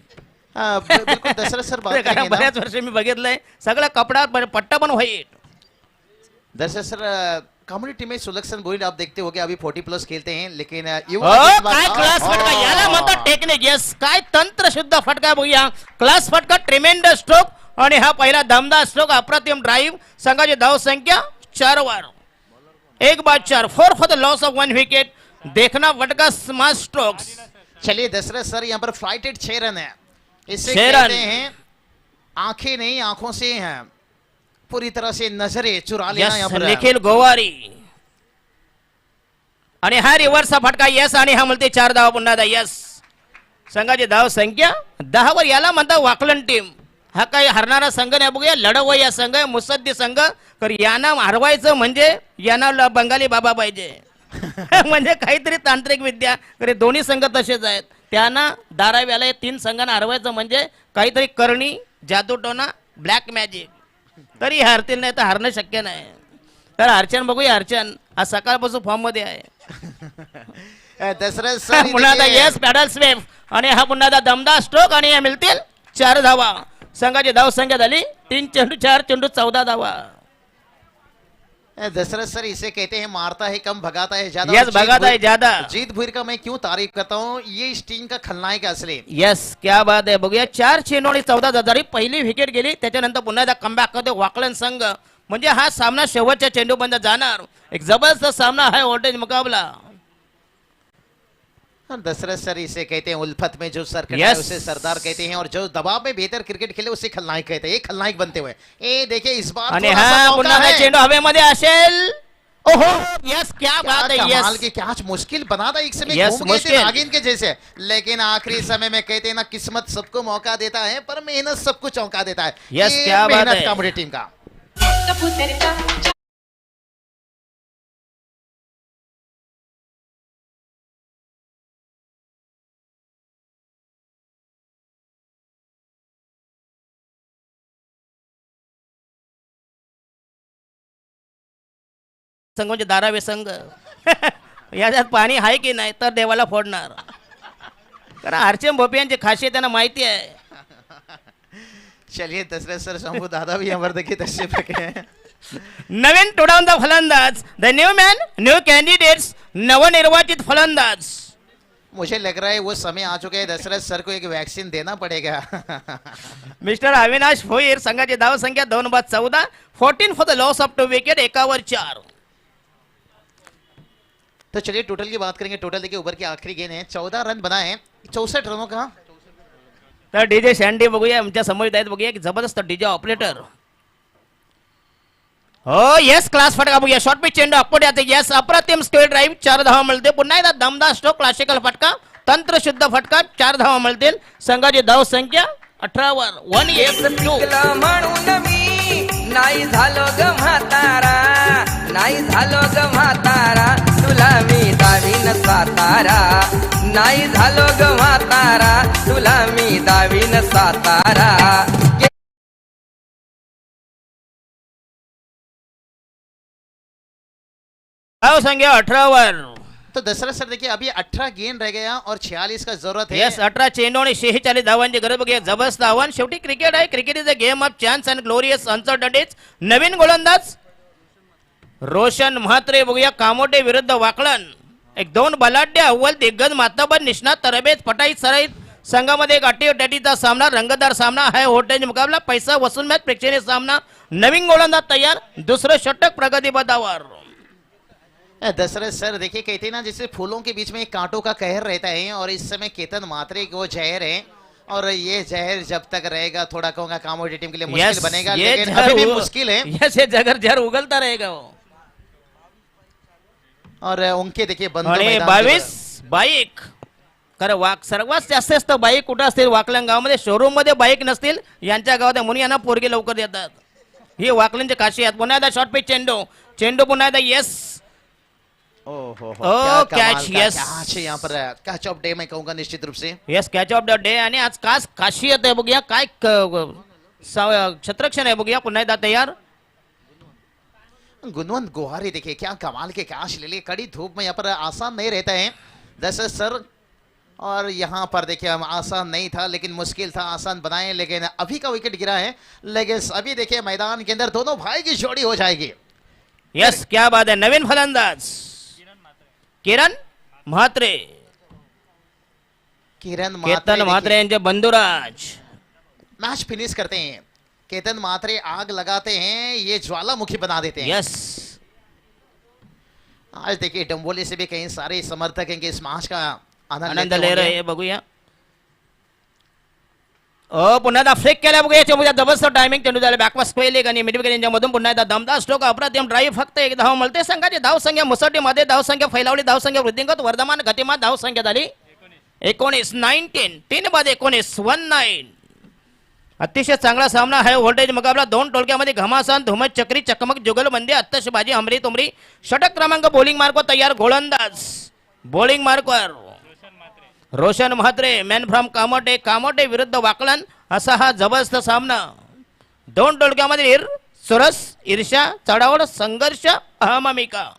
बिल्कुल दशरथ सर बात करेंगे ना। बऱ्याच वर्ष मी बघितलंय सगळा कपडा पट्टा पण व्हाईट। दशरथ सर कम्युनिटी में सुलक्षण बोइड आप देखते होगे अभी 40+ खेलते हैं, लेकिन काय क्लास फटका याला म्हणतात टेक्निक। यस काय तंत्र शुद्ध फटका बघूया, क्लास फटका, ट्रिमेंडस स्ट्रोक आणि हा पहिला दमदार स्ट्रोक, अप्रतिम ड्राइव, संघाची धाव संख्या 4 वर, 1 बाद 4, 4 for the loss of 1 wicket. देखना फटका स्मार्ट स्ट्रोक्स। चलिए दशरथ सर यहाँ पर फ्लाइटेड 6 रन है, इससे 6 कहते रन। हैं आंखें नहीं आंखों से हैं पूरी तरह से नजरें चुरा लेना यहाँ पर। निखिल गोवारी आणि हा रिव्हर्सचा फटका यस आणि हा म्हणते 4 धावा पुन्हा दा यस। संघाची धाव संख्या 10 वर, याला म्हणतात वाकलन टीम। हा काही हरणारा संघ नाही बघूया, लढव या संघ मुसद्दी संघ, तर यांना हरवायचं म्हणजे यांना बंगाली बाबा पाहिजे म्हणजे काहीतरी तांत्रिक विद्या, तरी दोन्ही संघ तसेच आहेत। त्यांना धाराव्याला या 3 संघांना हरवायचं म्हणजे काहीतरी करणी, जादूटोना, ब्लॅक मॅजिक. तरी हरतील, नाही तर हरणं शक्य नाही. तर अर्चन बघूया, अर्चन आज सकाळपासून फॉर्म मध्ये आहे. दशरथ सर पुन्हा आता येस पॅडल स्वेप आणि हा पुन्हा आता दमदार स्ट्रोक आणि या मिळतील 4 धावा. संघाची धाव संख्या झाली 3 चेंडू 4 चेंडू 14 धावा. दशरथ सर इसे कहते हैं मारता है कम भगाता है ज्यादा. यस भगाता है ज्यादा. जीत भूर का मैं क्यों तारीफ करता हूँ, ये इस टीम का खलनायक है असली. यस क्या बात आहे. बघूया 4 चेंडू आणि 14 धावा. पहिली विकेट गेली, त्याच्यानंतर पुन्हा एकदा कमबॅक करते वाकलन संघ. म्हणजे हा सामना शेवटच्या चेंडूपर्यंत जाणार. एक जबरदस्त सामना है, वोल्टेज मुकाबला. दशरथ सर इसे कहते हैं उल्फत में जो सर Yes. उसे सरदार कहते हैं, और जो दबाव में बेहतर क्रिकेट खेले उसे खलनायक कहते हैं. ये खलनायक बनते हुए ये देखिए इस बार आणि थोड़ा सा हा मौका पुन्हा है. चेंडू हवेमध्ये असेल. ओहो यस क्या क्या बात है. कमाल यस की कैच, मुश्किल बना था एक समय. Yes, घूम गए थे मुश्किल. नागिन के जैसे, लेकिन आखिरी समय में कहते हैं ना किस्मत सबको मौका देता है पर मेहनत सबको चौंका देता है. Yes, ये क्या बात मेहनत है. का मुझे टीम का. संघ म्हणजे धारावे संघ. याच्यात पाणी आहे की नाही तर देवाला फोडणार. कारण अर्चन भोपे यांची खासियत त्यांना माहिती आहे. चलिए दशरथ सर शंभू दादा भी हमारे देखिए तशरीफ रखे हैं. नवीन टोडावून फलंदाज, the new man new candidates, नवनिर्वाचित फलंदाज. मुझे लग रहा है वो समय आ चुका है, दशरथ सर को एक वैक्सीन देना पड़ेगा. मिस्टर अविनाश भोईर. संघाची धाव संख्या 2/14. 14 for the loss of 2 wicket, 1 4. तो चलिए टोटल की बात करेंगे. टोटल देखिए ओवर की आखिरी गेंद है, 14 रन बनाए हैं 64 रनों का. तर डीजे शँडी बघूया आमच्या समोर आहेत. बघूया एक जबरदस्त डीजे ऑपरेटर. हो येस क्लास फटका बघूया. शॉर्ट पिच चेंडू अपड येते. येस अप्रतिम स्क्वेअर ड्राईव्ह 4 धावा मिळते. पुन्हा एकदा दमदार स्ट्रोक क्लासिकल फटका, तंत्रशुद्ध फटका 4 धावा मिळतील. संघाची धाव संख्या 18 वर 182. म्हणून मी नाही झालो ग म्हातारा, नाही झालो ग म्हातारा, तुला मी दावीन सातारा, नाही झालो ग म्हातारा, तुला मी दावीन सातारा. धाव संख्या 18 वर. तो दशरथ सर देखिए अभी 18 गेंद रह गया और 46 का जरूरत है. येस 18 चेंडू आणि 46 धावांची गरज. बघूया जबरदस्त आव्हान. शेवटी क्रिकेट आहे. Cricket is a game of chance and glorious uncertainties. नवीन गोलंदाज रोशन म्हात्रे. बघूया कामोटे विरुद्ध वाकलन. एक 2 बलाढ्य अव्वल दिग्गज मातबर निष्णात तरबेज पटाईत सराईत संघामध्ये एक अटीचा सामना, रंगतदार सामना है, वोल्टेज मुकाबला, पैसा वसूल मॅच, प्रेक्षणीय सामना. नवीन गोलंदाज तयार. दुसरं षटक प्रगतीपथावर. दशरथ सर देखिए कहते हैं ना जैसे फूलों के बीच में एक कांटों का कहर रहता है, और इस समय केतन मात्रे वो जहर है, और ये जहर जब तक रहेगा थोड़ा कहूंगा कामोडी टीम के लिए मुश्किल Yes, बनेगा. ये लेकिन जहर अभी भी वो- मुश्किल है. Yes, ये जगर जहर उगलता रहेगा वो. और उनके देखिए बंधू आणि मैदान 22 बाईक. खरं वाक सर्वात जास्त असतं बाईक कुठं असतील वाकलन गावामध्ये. शोरूम मध्ये बाईक नसतील, यांच्या गावात म्हणून यांना पोरगे लवकर देतात. ही वाकलनची खासियत. पुन्हा एकदा शॉर्ट पिच चेंडू. चेंडू पुन्हा एकदा येस. ओहो Oh, catch, yes. कैच है यहाँ पर. कैच ऑफ डे मैं कहूंगा निश्चित रूप से. Yes catch of the day. आणि आज खास खासियत आहे. बघूया काय क्षेत्रक्षण आहे. बघूया पुन्हा एकदा तयार. गुणवंत गुहारी देखिए क्या कमाल के कैच ले लिए. कड़ी धूप में यहाँ पर आसान नहीं रहता है दशरथ सर, और यहाँ पर देखिए हम आसान नहीं था लेकिन मुश्किल था, आसान बनाए. लेकिन अभी का विकेट गिरा है, लेकिन अभी देखिए मैदान के अंदर दोनों भाई की जोड़ी हो जाएगी. येस क्या बात आहे. नवीन फलंदाज किरण म्हात्रे. किरण केतन म्हात्रे यांचे बंधुराज. मैच फिनिश करते हैं. केतन मात्रे आग लगाते हैं, ये ज्वालामुखी बना देते हैं. यस आज देखिए डंबोली से भी कई सारे समर्थक हैं कि इस मैच का आनंद ले रहे हैं. बघूया. पुन्हा एकदा फ्लिक केला. बघूया चेंडूचा जबरदस्त टायमिंग. चेंडू झाला बॅकवर्ड स्क्वेअर लेग आणि मिड विकेट यांच्यामधून पुन्हा एकदा दमदार स्ट्रोक. अप्रतिम ड्राईव्ह. फक्त 1 धाव मिळते. संघाची धाव संख्या मुसटीमध्ये धाव संख्या फैलावली. धाव संख्या वृद्धिंगत वर्धमान गतिमान. धाव संख्या झाली 19 19. 3/19 19. अतिशय चांगला सामना आहे. व्होल्टेज मुकाबला. 2 टोळक्यामध्ये घमासान धुमत चक्री चकमक जुगलबंदी आत्तशबाजी हमरी तुमरी. षटक क्रमांक बॉलिंग मार्कवर तयार. गोलंदाज बॉलिंग मार्कवर रोशन म्हात्रे मॅन फ्रॉम कामोटे, कामोटे विरुद्ध वाकलन असा हा जबरदस्त सामना. दोन टोळक्यामध्ये सुरस, ईर्ष्या, चढाओढ, संघर्ष, अहमामिका.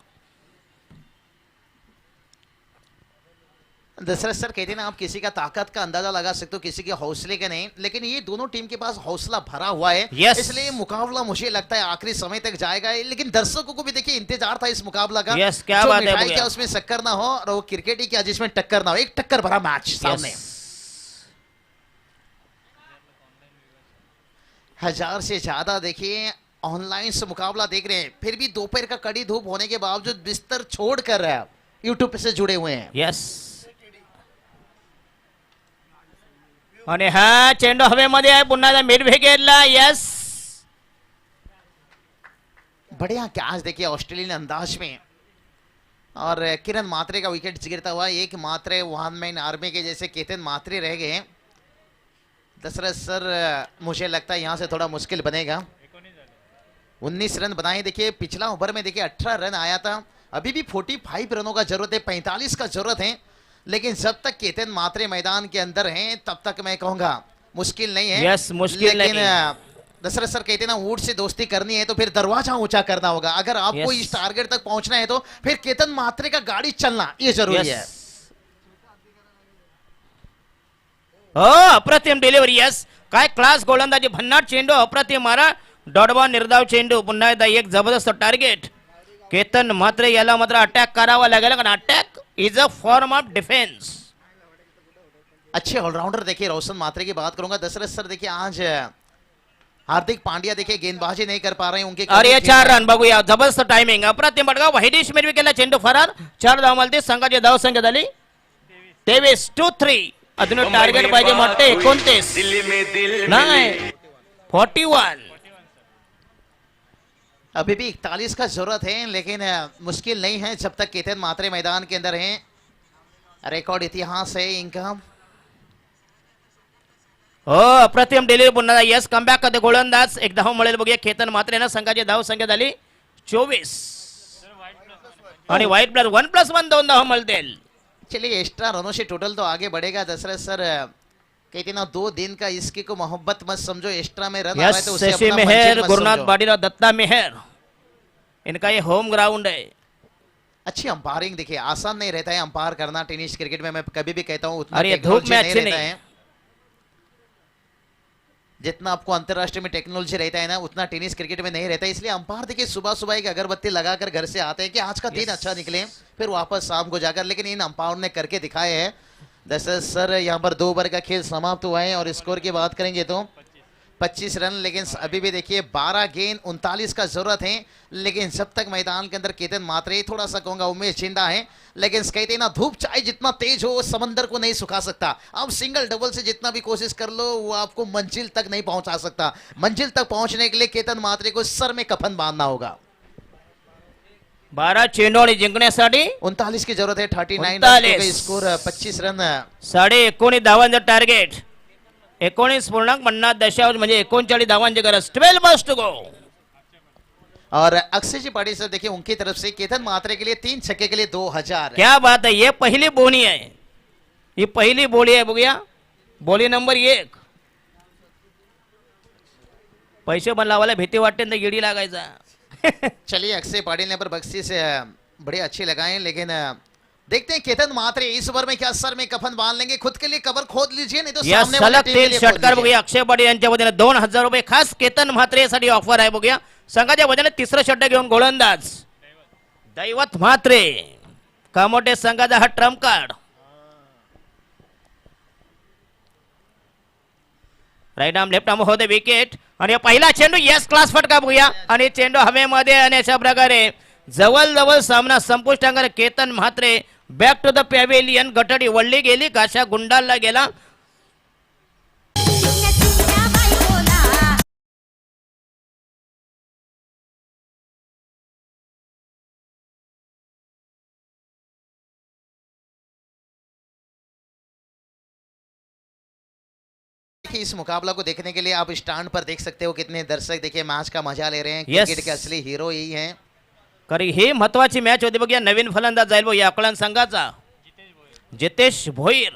दशरथ सर कहते हैं ना, आप किसी का ताकत का अंदाजा लगा सकते हो, किसी के हौसले का नहीं, लेकिन ये दोनों टीम के पास हौसला भरा हुआ है. Yes. इसलिए मुकाबला मुझे लगता है आखिरी समय तक जाएगा. लेकिन दर्शकों को भी देखिए इंतजार था इस मुकाबला का. Yes, क्या जो बात है मिठाई भैया. क्या उसमें शक्कर ना हो और वो क्रिकेट ही क्या जिसमें टक्कर ना हो. एक टक्कर भरा मैच सामने. Yes. 1000 से ज्यादा देखिए ऑनलाइन से मुकाबला देख रहे हैं. फिर भी दोपहर का कड़ी धूप होने के बावजूद बिस्तर छोड़ कर यूट्यूब से जुड़े हुए हैं. यस. आणि हा चेंडू हवेमध्ये आहे पुन्हा मिड विकेटला. यस. बढ़िया कैच देखिए ऑस्ट्रेलियन अंदाज में. और किरण मात्रे का विकेट गिरता हुआ. एक मात्रे वन मैन आर्मी के जैसे केतन मात्रे रह गए हैं. दशरथ सर मुझे लगता है यहां से थोड़ा मुश्किल बनेगा. 19 रन बनाए. देखिए पिछला ओवर में देखिए 18 रन आया था. अभी भी 45 रनों का जरूरत है, 45 का जरूरत है. लेकिन जब तक केतन मात्रे मैदान के अंदर हैं तब तक मैं कहूंगा मुश्किल नहीं है. Yes, मुश्किल लेकिन नहीं. दशरथ सर कहते हैं ना, ऊंट से दोस्ती करनी है तो फिर दरवाजा ऊंचा करना होगा. अगर आपको Yes. इस टारगेट तक पहुंचना है तो फिर केतन मात्रे का गाड़ी चलना ये जरूरी है. हो अप्रतिम डिलिव्हरी. यस. काय क्लास गोलंदाजी. भन्नाट चेंडू, अप्रतिम मारा, डॉटबॉल निर्धाव चेंडू. पुन्हा एकदा एक जबरदस्त टार्गेट. केतन मात्रे याला मात्र अटॅक करावा लागेल, कारण attack is a form of defence. अच्छे ऑलराउंडर देखिए रोशन मात्रे की बात करूंगा. दशरथ सर देखिए आज हार्दिक पांड्या देखिए गेंदबाजी नहीं कर पा रहे हैं. उनके अरे 4 रन बघूया. जबरदस्त टायमिंग, अप्रतिम बडगा. वाहिदिश मिरवी केला चेंडू फरार. 4 धाव मारते. संघाची धाव संख्या झाली 23-3. अजून टार्गेट पाहिजे म्हटते 29 नाही 41. अभी भी 41 का जरूरत है, लेकिन मुश्किल नहीं है जब तक केतन मात्रे मैदान के अंदर हैं. रिकॉर्ड इतिहास है इनका. हो अप्रतिम डिलिव्हरी पुन्हा. यस. कमबॅक करते गोलंदाज. एक धाव मिळेल बघूया केतन मात्रे ना. संघाची धाव संख्या झाली 24 आणि व्हाईट प्लस 1+1 2 धाव मिळतील. चलिए एक्स्ट्रा रनों से टोटल तो आगे बढ़ेगा. दशरथ सर कहते ना 2 दिन का इसकी को मोहब्बत मत समझो. एक्स्ट्रा में रन आ रहा है यस. तो उसे शशि अपना मेहर, मंजिल मत गुरुनाथ समझो. बाडीराव, दत्ता मेहर, इनका ये होम ग्राउंड है. अच्छी अंपायरिंग देखिए. आसान नहीं रहता है अंपायर करना टेनिस क्रिकेट में. मैं कभी भी कहता हूँ उतना अरे, धूप टेक्नोलॉजी में नहीं अच्छी रहता नहीं. है. जितना आपको अंतरराष्ट्रीय में टेक्नोलॉजी रहता है ना उतना टेनिस क्रिकेट में नहीं रहता है. इसलिए अंपायर देखिए सुबह सुबह एक अगरबत्ती लगाकर घर से आते हैं कि आज का दिन अच्छा निकले, फिर वापस शाम को जाकर. लेकिन इन अंपायर ने करके दिखाए हैं. दशरथ सर यहाँ पर 2 ओवर का खेल समाप्त हुआ है और स्कोर की बात करेंगे तो 25 रन. लेकिन अभी भी देखिए 12 गेंद 39 का जरूरत है. लेकिन जब तक मैदान के अंदर केतन मात्रे थोड़ा सा कहूंगा उम्मीद जिंदा है. लेकिन कहते हैं ना, धूप चाहे जितना तेज हो वो समंदर को नहीं सुखा सकता. आप सिंगल डबल से जितना भी कोशिश कर लो वो आपको मंजिल तक नहीं पहुंचा सकता. मंजिल तक पहुंचने के लिए केतन मात्रे को सर में कफन बांधना होगा. 12 चेंडू जिंकण्यासाठी 39 की जरूरत है. 39 39. Score 25 run. 19.5 धावांचं टार्गेट. 19.50 म्हणजे 39 धावांची गरज. 12 balls to go. और अक्षय जी पाटिल सर देखिए उनकी तरफ से केतन मात्रे के लिए 3 छक्के के लिए 2000. क्या बात है. ये पहिली बोनी आहे. ही पहिली बोली आहे बघूया. बोली नंबर 1. पैसे पण लावायला भीती वाटते ना, गिडी लागायचा. चलिए अक्षय पाटिल ने पर बख्शी से बड़े अच्छे लगाए. लेकिन देखते हैं केतन मात्रे इस ओवर में क्या सर में कफन बांध लेंगे. खुद के लिए कवर खोद लीजिए, नहीं तो या सामने वाली सलग टीम के 3 लिए खोद षटकार लीजिए. बघूया. अक्षय पाटील यांच्या वतीने 2000 रुपये खास केतन म्हात्रेसाठी ऑफर आहे बघूया. संघाच्या वतीने 3रं षटक घेऊन गोलंदाज दैवत म्हात्रे. कामोटे संघाचा हा trump card. Right arm left arm होते विकेट. आणि पहिला चेंडू यस क्लास फटका बघूया. आणि चेंडू हवेमध्ये आणि अशा प्रकारे जवळ जवळ सामना संपुष्टांगाने. Ketan Mhatre back to the pavilion. गटडी वळली गेली, घाशा गुंडाळला गेला. इस मुकाबला को देखने के लिए आप स्टैंड पर देख सकते हो कितने दर्शक देखिए मैच का मजा ले रहे हैं. Yes. क्रिकेट के असली हीरो यही हैं. कारण ही महत्वाची मॅच होती बघूया. नवीन फलंदाज जाईल बघूया अकलन संघाचा जितेश भोईर.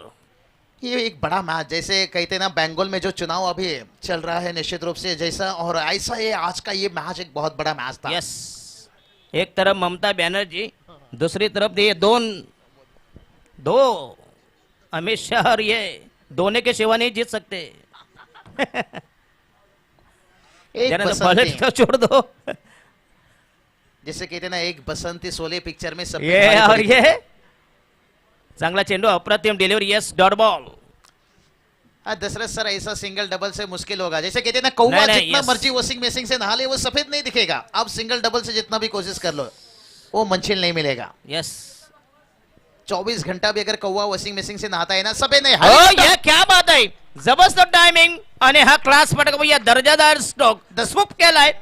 ये एक बड़ा मैच, जैसे कहते हैं ना बंगाल में जो चुनाव अभी चल रहा है निश्चित रूप से जैसा, और ऐसा ये आज का ये मैच एक बहुत बड़ा मैच था। यस, एक तरफ ममता बनर्जी, दूसरी तरफ ये दो अमित शाह, और ये दोनों के सिवा नहीं जीत सकते। एक जरा तो बसंती, पॉलिटिक्स को छोड़ दो। जैसे कहते हैं ना एक बसंती सोले पिक्चर में सब ये और ये चांगला चेंडू, अप्रतिम delivery, yes dot ball. Dasharath sir ऐसा सिंगल डबल से मुश्किल होगा, जैसे कहते हैं ना कौवा नहीं, जितना yes. मर्जी वॉशिंग मशीन से नहा ले वो सफेद नहीं दिखेगा। अब सिंगल डबल से जितना भी कोशिश कर लो वो मंचिल नहीं मिलेगा। यस, 24 घंटा भी अगर कौवा वॉशिंग मशीन से नहाता है ना सफेद नहीं। ओ ये क्या बात है, जबरदस्त टाइमिंग आणि हा क्लास फटका भैया, दर्जादार स्ट्रोक, स्वूप केलाय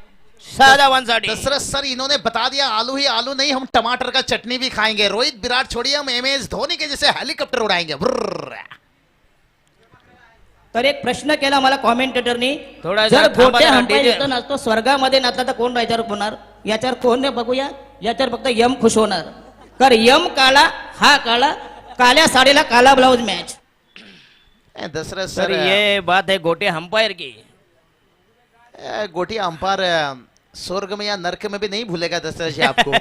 साधा वनसाठी। दशरथ सर इन्होंने बता दिया आलू ही आलू नहीं, हम टमाटर का चटनी भी खाएंगे। रोहित विराट छोड़िए, हम MS धोनी के जैसे हेलीकॉप्टर उड़ाएंगे। तर एक प्रश्न केला मला कॉमेंटेटरनी, थोडा जर जरा थांबा गोट्या जरा, अंपायर DJ. इथं नसतो स्वर्गामध्ये नसला तर कोण याच्यावर होणार? याच्यावर कोण नाही बघूया, याच्यावर फक्त यम खुश होणार. कर यम काळा, हा काळा, काल्या साडीला काला blouse match. Dasharath sir sir ये बात है गोटे अंपायर की। गोटी अंपायर स्वर्ग में या नरक में भी नहीं भूलेगा दशरथ जी आपको।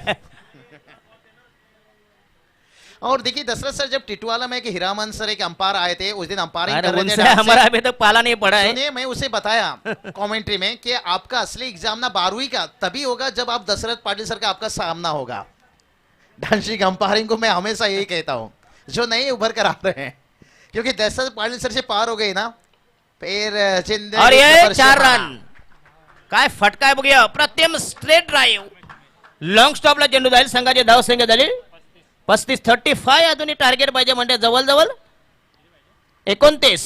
और देखिए दशरथ सर जब टिटवाला में कि हीरामन सर एक अंपायर आए थे उस दिन अंपायरिंग अरे कर रहे उनसे थे डांस से। हमारा अभी तक पाला नहीं पड़ा है। सुनिए मैं उसे बताया कमेंट्री में कि आपका असली एग्जाम ना 12वीं का तभी होगा जब आप दशरथ पाटिल सर का आपका सामना होगा। डांसिंग अंपायरिंग को मैं हमेशा यही कहता हूं जो नहीं उभर कर आ रहे हैं, क्योंकि दशरथ पाटिल सर से पार हो गई ना फिर जिंदगी और ये सफर 4 सुहाना। रन, काय फटका आहे बघूया, अप्रतिम स्ट्रेट ड्राईव्ह, लॉंग स्टॉपला चेंडू जाईल, संघाचे धाव संख्या झाली 35 अजूनही टार्गेट पाहिजे म्हणजे जवळ 29।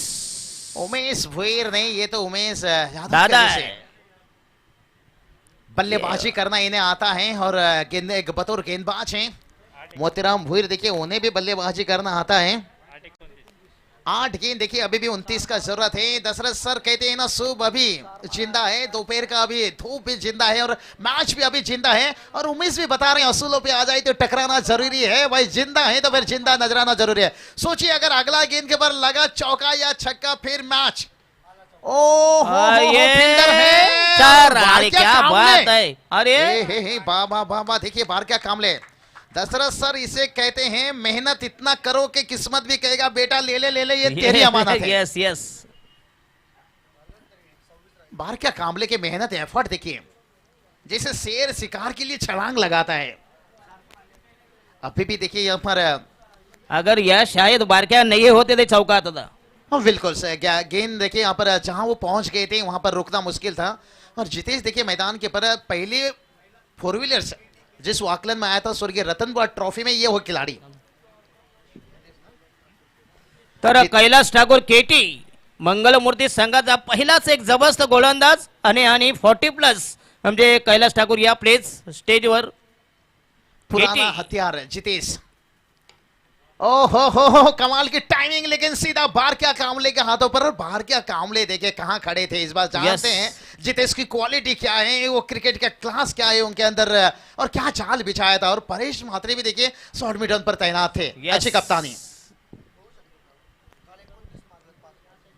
उमेश भुईर नहीं, ये तो उमेश यादव दादा के जैसे। है। बल्लेबाजी करना इन्हें आता है और गेंद एक बतौर गेंदबाज हैं मोतीराम भुईर। देखिए उन्हें भी बल्लेबाजी करना आता है। 8 गेंद देखिए अभी भी 29 का जरूरत है। दशरथ सर कहते हैं ना सुबह अभी जिंदा है, दोपहर का अभी धूप भी जिंदा है और मैच भी अभी जिंदा है। और उमेश भी बता रहे हैं असूलों पे आ जाए तो टकराना जरूरी है भाई, जिंदा है तो फिर जिंदा नजर आना जरूरी है। सोचिए अगर अगला गेंद के पर लगा चौका या छक्का फिर मैच। ये फिल्डर है 4 रन, बार क्या कामले। बात है। अरे हे बाबा बाबा देखिए बार क्या कामले। दशरथ सर इसे कहते हैं मेहनत इतना करो कि किस्मत भी कहेगा बेटा ले ले ये तेरी अमानत है। यस यस, बार क्या कामले के मेहनत एफर्ट देखिए, जैसे शेर शिकार के लिए छलांग लगाता है। अभी भी देखिए यहाँ पर अगर यह शायद बारक्या नहीं होते थे चौका था। हाँ बिल्कुल सर, गेंद देखिए यहाँ पर जहां वो पहुंच गए थे वहां पर रुकना मुश्किल था। और जितेश देखिए मैदान के पर पहले 4 व्हीलर जिस वाकलन में आया था स्वर्गीय रतन बुआ ट्रॉफी में ये हो खिलाड़ी। तर कैलास ठाकूर केटी मंगलमूर्ती संघाचा पहिलाच एक जबरदस्त गोलंदाज आणि 40+ म्हणजे कैलास ठाकूर या प्लेस स्टेजवर। पुराना केटी। हथियार जितेश। ओ हो कमाल की टाइमिंग, लेकिन सीधा बार क्या कामले के हाथों पर। और बार क्या कामले देखे कहां खड़े थे इस बार जानते हैं जितेश की क्वालिटी क्या है, वो क्रिकेट का क्लास क्या है उनके अंदर और क्या चाल बिछाया था। और परेश म्हात्रे भी देखिए शॉर्ट मिड रन पर तैनात थे। अच्छी कप्तानी।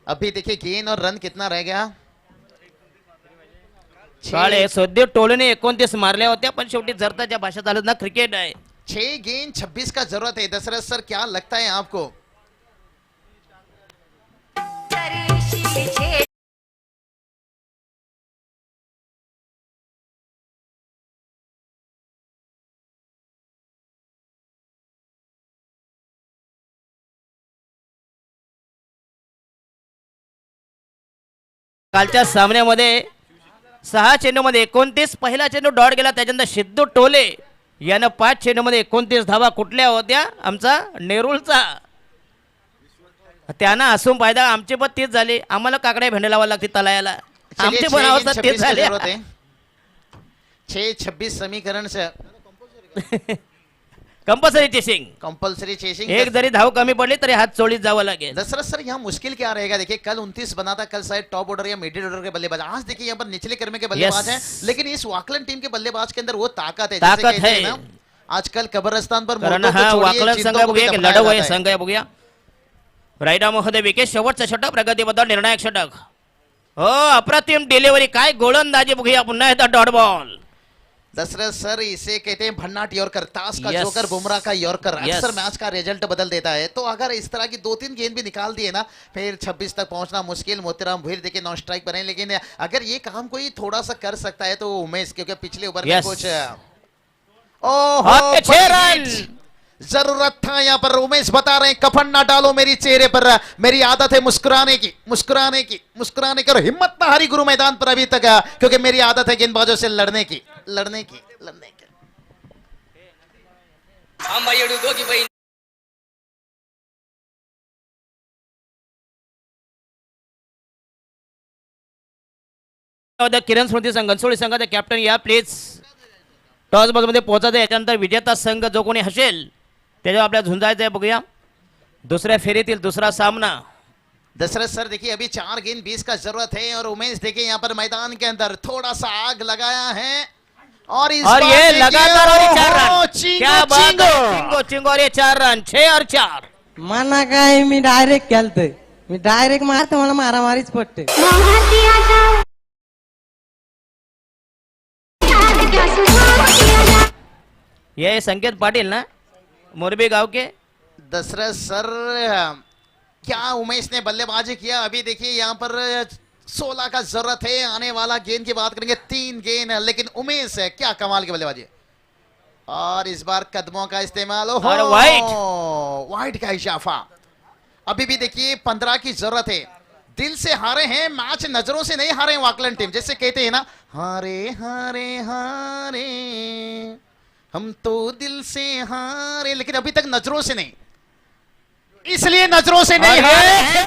अभी देखिए गेंद और रन कितना रह गया। काळे सध्या टोळीने 29 मारल्या होत्या, पण शेवटी जरताच्या भाषेत आलं ना क्रिकेट आहे। 6 गेंद 26 का जरूरत है। दशरथ सर क्या लगता है आपको? कालच्या सामन्यामध्ये 6 चेंडूमध्ये 29, पहिला चेंडू डॉट गेला, त्याच्यानंतर सिद्धू टोले यानं 5 चेंडूमध्ये 29 धावा कुठल्या होत्या, आमचा नेरुलचा। त्यांना असून फायदा आमचे पण तेच झाले, आम्हाला काकड्या भेंडे लावायला लागते तलायाला, आमचे पण अवस्था तेच झाले। 6-26 समीकरण से कंपल्सरी चेसिंग, कंपल्सरी चेसिंग। एक जरी धाव कमी पडली तरी हात चोळीत जावं लागेल। दशरथ सर यहाँ मुश्किल क्या रहेगा? देखिए कल 29 बना था, कल शायद टॉप ऑर्डर या मिडिल ऑर्डर के बल्लेबाज, आज देखिए यहाँ पर निचले क्रम के बल्लेबाज हैं, लेकिन इस वाकलन टीम के बल्लेबाज के अंदर वो ताकत है। ताकत जैसे कहते है हैं ना, आजकल कब्रिस्तान पर कारण मुर्दों को हा छोड़िए, वाकलन जिंदों संघ को भी बघूया, दफनाया लढव आहे जाता है। संघ आहे बघूया। राईट महोदय विकेट शेवटचा षटक प्रगतीबद्दल निर्णायक षटक. हो अप्रतिम डिलिव्हरी काय गोलंदाजी बघूया पुन्हा एकदा डॉट बॉल. दशरथ सर इसे कहते हैं भन्नाट यॉर्कर, ताश का Yes. जोकर, बुमराह का यॉर्कर Yes. अक्सर मैच का रिजल्ट बदल देता है. तो अगर इस तरह की 2-3 गेंद भी निकाल दिए ना, फिर 26 तक पहुंचना मुश्किल. मोतीराम भोईर देखिए नॉन स्ट्राइक बने, लेकिन अगर ये काम कोई थोड़ा सा कर सकता है तो उमेश, क्योंकि पिछले ओवर में Yes. कुछ ओहो और 6 रन. जरूरत था यहाँ पर. उमेश बता रहे हैं कफन ना डालो मेरी चेहरे पर, मेरी आदत है मुस्कुराने की, मुस्कुराने की, मुस्कुराने की. और हिम्मत ना हारी गुरु मैदान पर अभी तक, क्योंकि मेरी आदत है गेंदबाजों से लड़ने की, लड़ने की, लड़ने की. किरण स्मृती संघ घनसोली संघाचे कॅप्टन या प्लीज. टॉस बॉक्समध्ये पोहोचायचं. याच्यानंतर विजेता संघ जो कोणी हसेल त्याच्यावर आपल्याला झुंजायचं आहे. बघूया दुसऱ्या फेरीतील दुसरा सामना. दशरथ सर देखिए अभी 4 गेंद 20 का जरूरत है, और उमेश देखिए यहाँ पर मैदान के अंदर थोड़ा सा आग लगाया है. और इस और बार ये देखिए, लगातार और ये 4 ओहो, रन. चिंगो, क्या बात है. चिंगो. चिंगो चिंगो और ये 4 रन. 6 और 4. मना काय मी डायरेक्ट केलतोय. मी डायरेक्ट मारतो, मला मारामारीच पडते. ये संकेत पाटील ना, मोरबी गांव के. दशरथ सर क्या उमेश ने बल्लेबाजी किया. अभी देखिए यहाँ पर 16 का जरूरत है. आने वाला गेंद की बात करेंगे 3 गेंद, लेकिन उमेश है क्या कमाल की बल्लेबाजी. और इस बार कदमों का इस्तेमाल. ओहो, और वाइड का इजाफा. अभी भी देखिए 15 की जरूरत है. दिल से हारे हैं, मैच नजरों से नहीं हारे हैं वाकलन टीम. जैसे कहते हैं ना, हारे हारे हारे हम तो दिल से हारे, लेकिन अभी तक नजरों से नहीं. इसलिए नजरों से नहीं और हारे.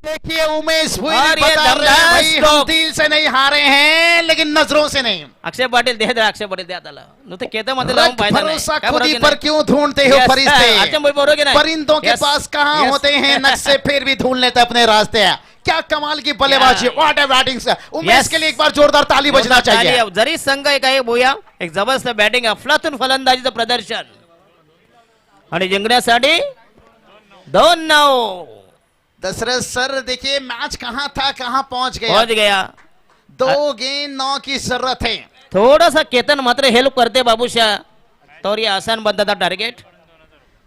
देखिए उमेश भोईर और ये बता रहे हैं दमदार भाई, हम स्ट्रोक. दिल से नहीं हारे हैं, लेकिन नजरों से नहीं. अक्षय पाटील दे दे. अक्षय पाटील द्या त्याला. नुसतं केतं मध्ये लावून रख पाहिजे भरोसा काय खुद बरोबर ही की पर नाही? क्यों ढूंढते हो Yes, फरिश्ते. अर्चन भाई बरोबर की नाही? परिंदों के Yes. पास कहाँ Yes. होते हैं नक्शे, फिर भी ढूंढ लेते अपने रास्ते. क्या कमाल की बल्लेबाजी. Yeah. What a batting. Umesh Yes. के लिए एक बार जोरदार ताली बजना चाहिए. चालेल. जरी संघ एक आहे बोया, एक जबरदस्त बॅटिंग, अफलातून फलंदाजीचं प्रदर्शन आणि जिंकण्यासाठी 2-9 दशरथ सर देखिए मैच कहाँ था कहाँ पहुंच गया. पहुंच गया. 2 गेंद 9 की जरूरत है. थोड़ा सा केतन मात्र हेल्प करते बाबूशाह, तो ये आसान बनता था टारगेट.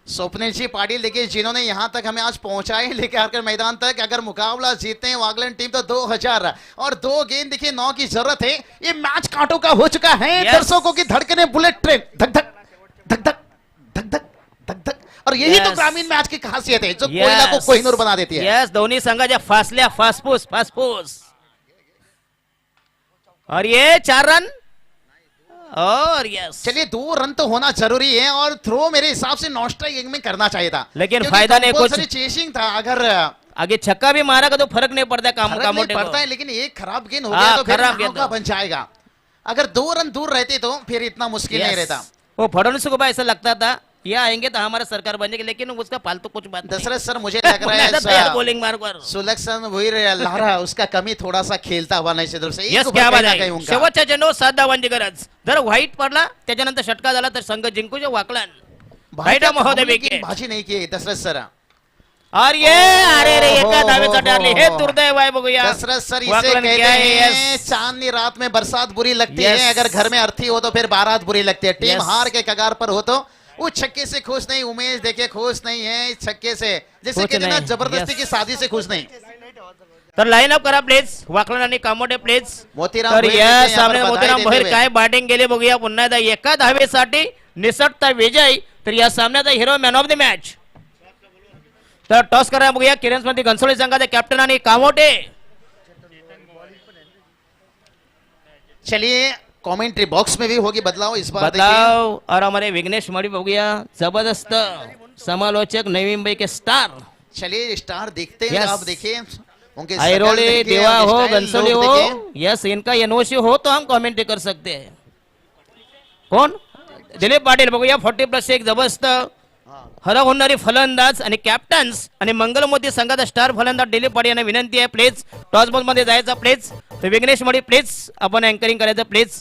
स्वप्निल जी पाटिल देखिए जिन्होंने यहां तक हमें आज पहुंचाए लेके आकर मैदान तक. अगर मुकाबला जीतते हैं वागलन टीम तो 2000, और 2 गेंद देखिए 9 की जरूरत है. ये मैच कांटों का हो चुका है. Yes. दर्शकों की धड़कने बुलेट ट्रेन, धक धक धक धक धक धक धक धक. और यही तो Yes. ग्रामीण मैच की खासियत है, जो कोयला को कोहिनूर बना देती है. यस, दोन्ही संघाच्या फासल्या फासफूस फासफूस. और ये 4 रन. और यस, चलिए 2 रन तो होना जरूरी है, और थ्रो मेरे हिसाब से नॉन स्ट्राइक में करना चाहिए था, लेकिन क्योंकि फायदा नहीं कुछ. compulsory चेसिंग था. अगर आगे छक्का भी मारा का तो फर्क नहीं पड़ता काम फर्क का नहीं मोटे पड़ता है, को. लेकिन एक खराब गेंद हो हाँ, गया तो फिर खराब नाव गेंद का तो. बन जाएगा. अगर 2 रन दूर रहते तो फिर इतना मुश्किल नहीं Yes. रहता. वो फडणवीस को भी ऐसा लगता था ये आएंगे तो हमारा सरकार बनेगी, लेकिन उसका फालतू कुछ बात नहीं. दशरथ सर मुझे लग रहा है तैयार बॉलिंग मार्ग पर. सुलक्षण भोईर लारा उसका कमी थोड़ा सा खेलता हुआ नहीं तरफ से. यस, एक क्या ओव्हर बात कहीं ना आहे. कहीं उनका. शेवटच्या चेंडूवर 7 धावांची गरज. जर व्हाईट पडला त्याच्यानंतर षटका झाला तर संघ जिंकू जो वाकलन. भाई व्हाईट क्या महोदय भावनिक विकेट. भाजी नहीं की दशरथ सर. और ये अरे रे एका हो, धावेचा हो, टारली. हो, हे हो. दुर्दैव आहे बघूया. दशरथ सर इसे वाकलन कहते क्या है? हैं Yes. चांदनी रात में बरसात बुरी लगती Yes. है, अगर घर में अर्थी हो तो फिर बारात बुरी लगती है. Team Yes. हार के कगार पर हो तो उस छक्के से खुश नहीं. उमेश देखिए खुश नहीं है इस छक्के से, जैसे खुश कहते हैं ना नहीं. जबरदस्ती Yes. की शादी से खुश नहीं. तर लाईन अप करा प्लीज. वाकलन आणि कामोटे प्लीज. मोतीराम तर भोईर या देखिए यहाँ सामने पर बधाई मोतीराम देते भोईर हुए. काय बॅटिंग केली बघूया पुन्हा एकदा. एका धावेसाठी निसटता विजय. तर या सामन्याचा हिरो मॅन ऑफ द मॅच. तर टॉस करा बघूया किरण स्मृती घनसोली संघाचे कॅप्टन आणि कामोटे. चलिए कमेंट्री बॉक्स में भी होगी बदलाव इस बार. देखिए बदलाव. और हमारे विघ्नेश मड़ी बघूया जबरदस्त समालोचक नवी मुंबई के स्टार. चलिए स्टार देखते हैं. Yes. आप देखिए उनके आयरोली शकल देखिए, देवा उनके हो स्टाइल घनसोली लोग हो, देखिए. यस इनका एनओसी हो तो हम कमेंट्री कर सकते हैं. कोण? दिलीप पाटील बघूया 40+ एक जबरदस्त हरक होणारी फलंदाज आणि कॅप्टन्स आणि मंगलमोती संघाचा स्टार फलंदाज दिलीप पाटील यांना विनंती आहे प्लीज टॉस बॉल मध्ये जायचं प्लीज. तर विघ्नेश मडी प्लीज आपण अँकरिंग करायचं प्लीज.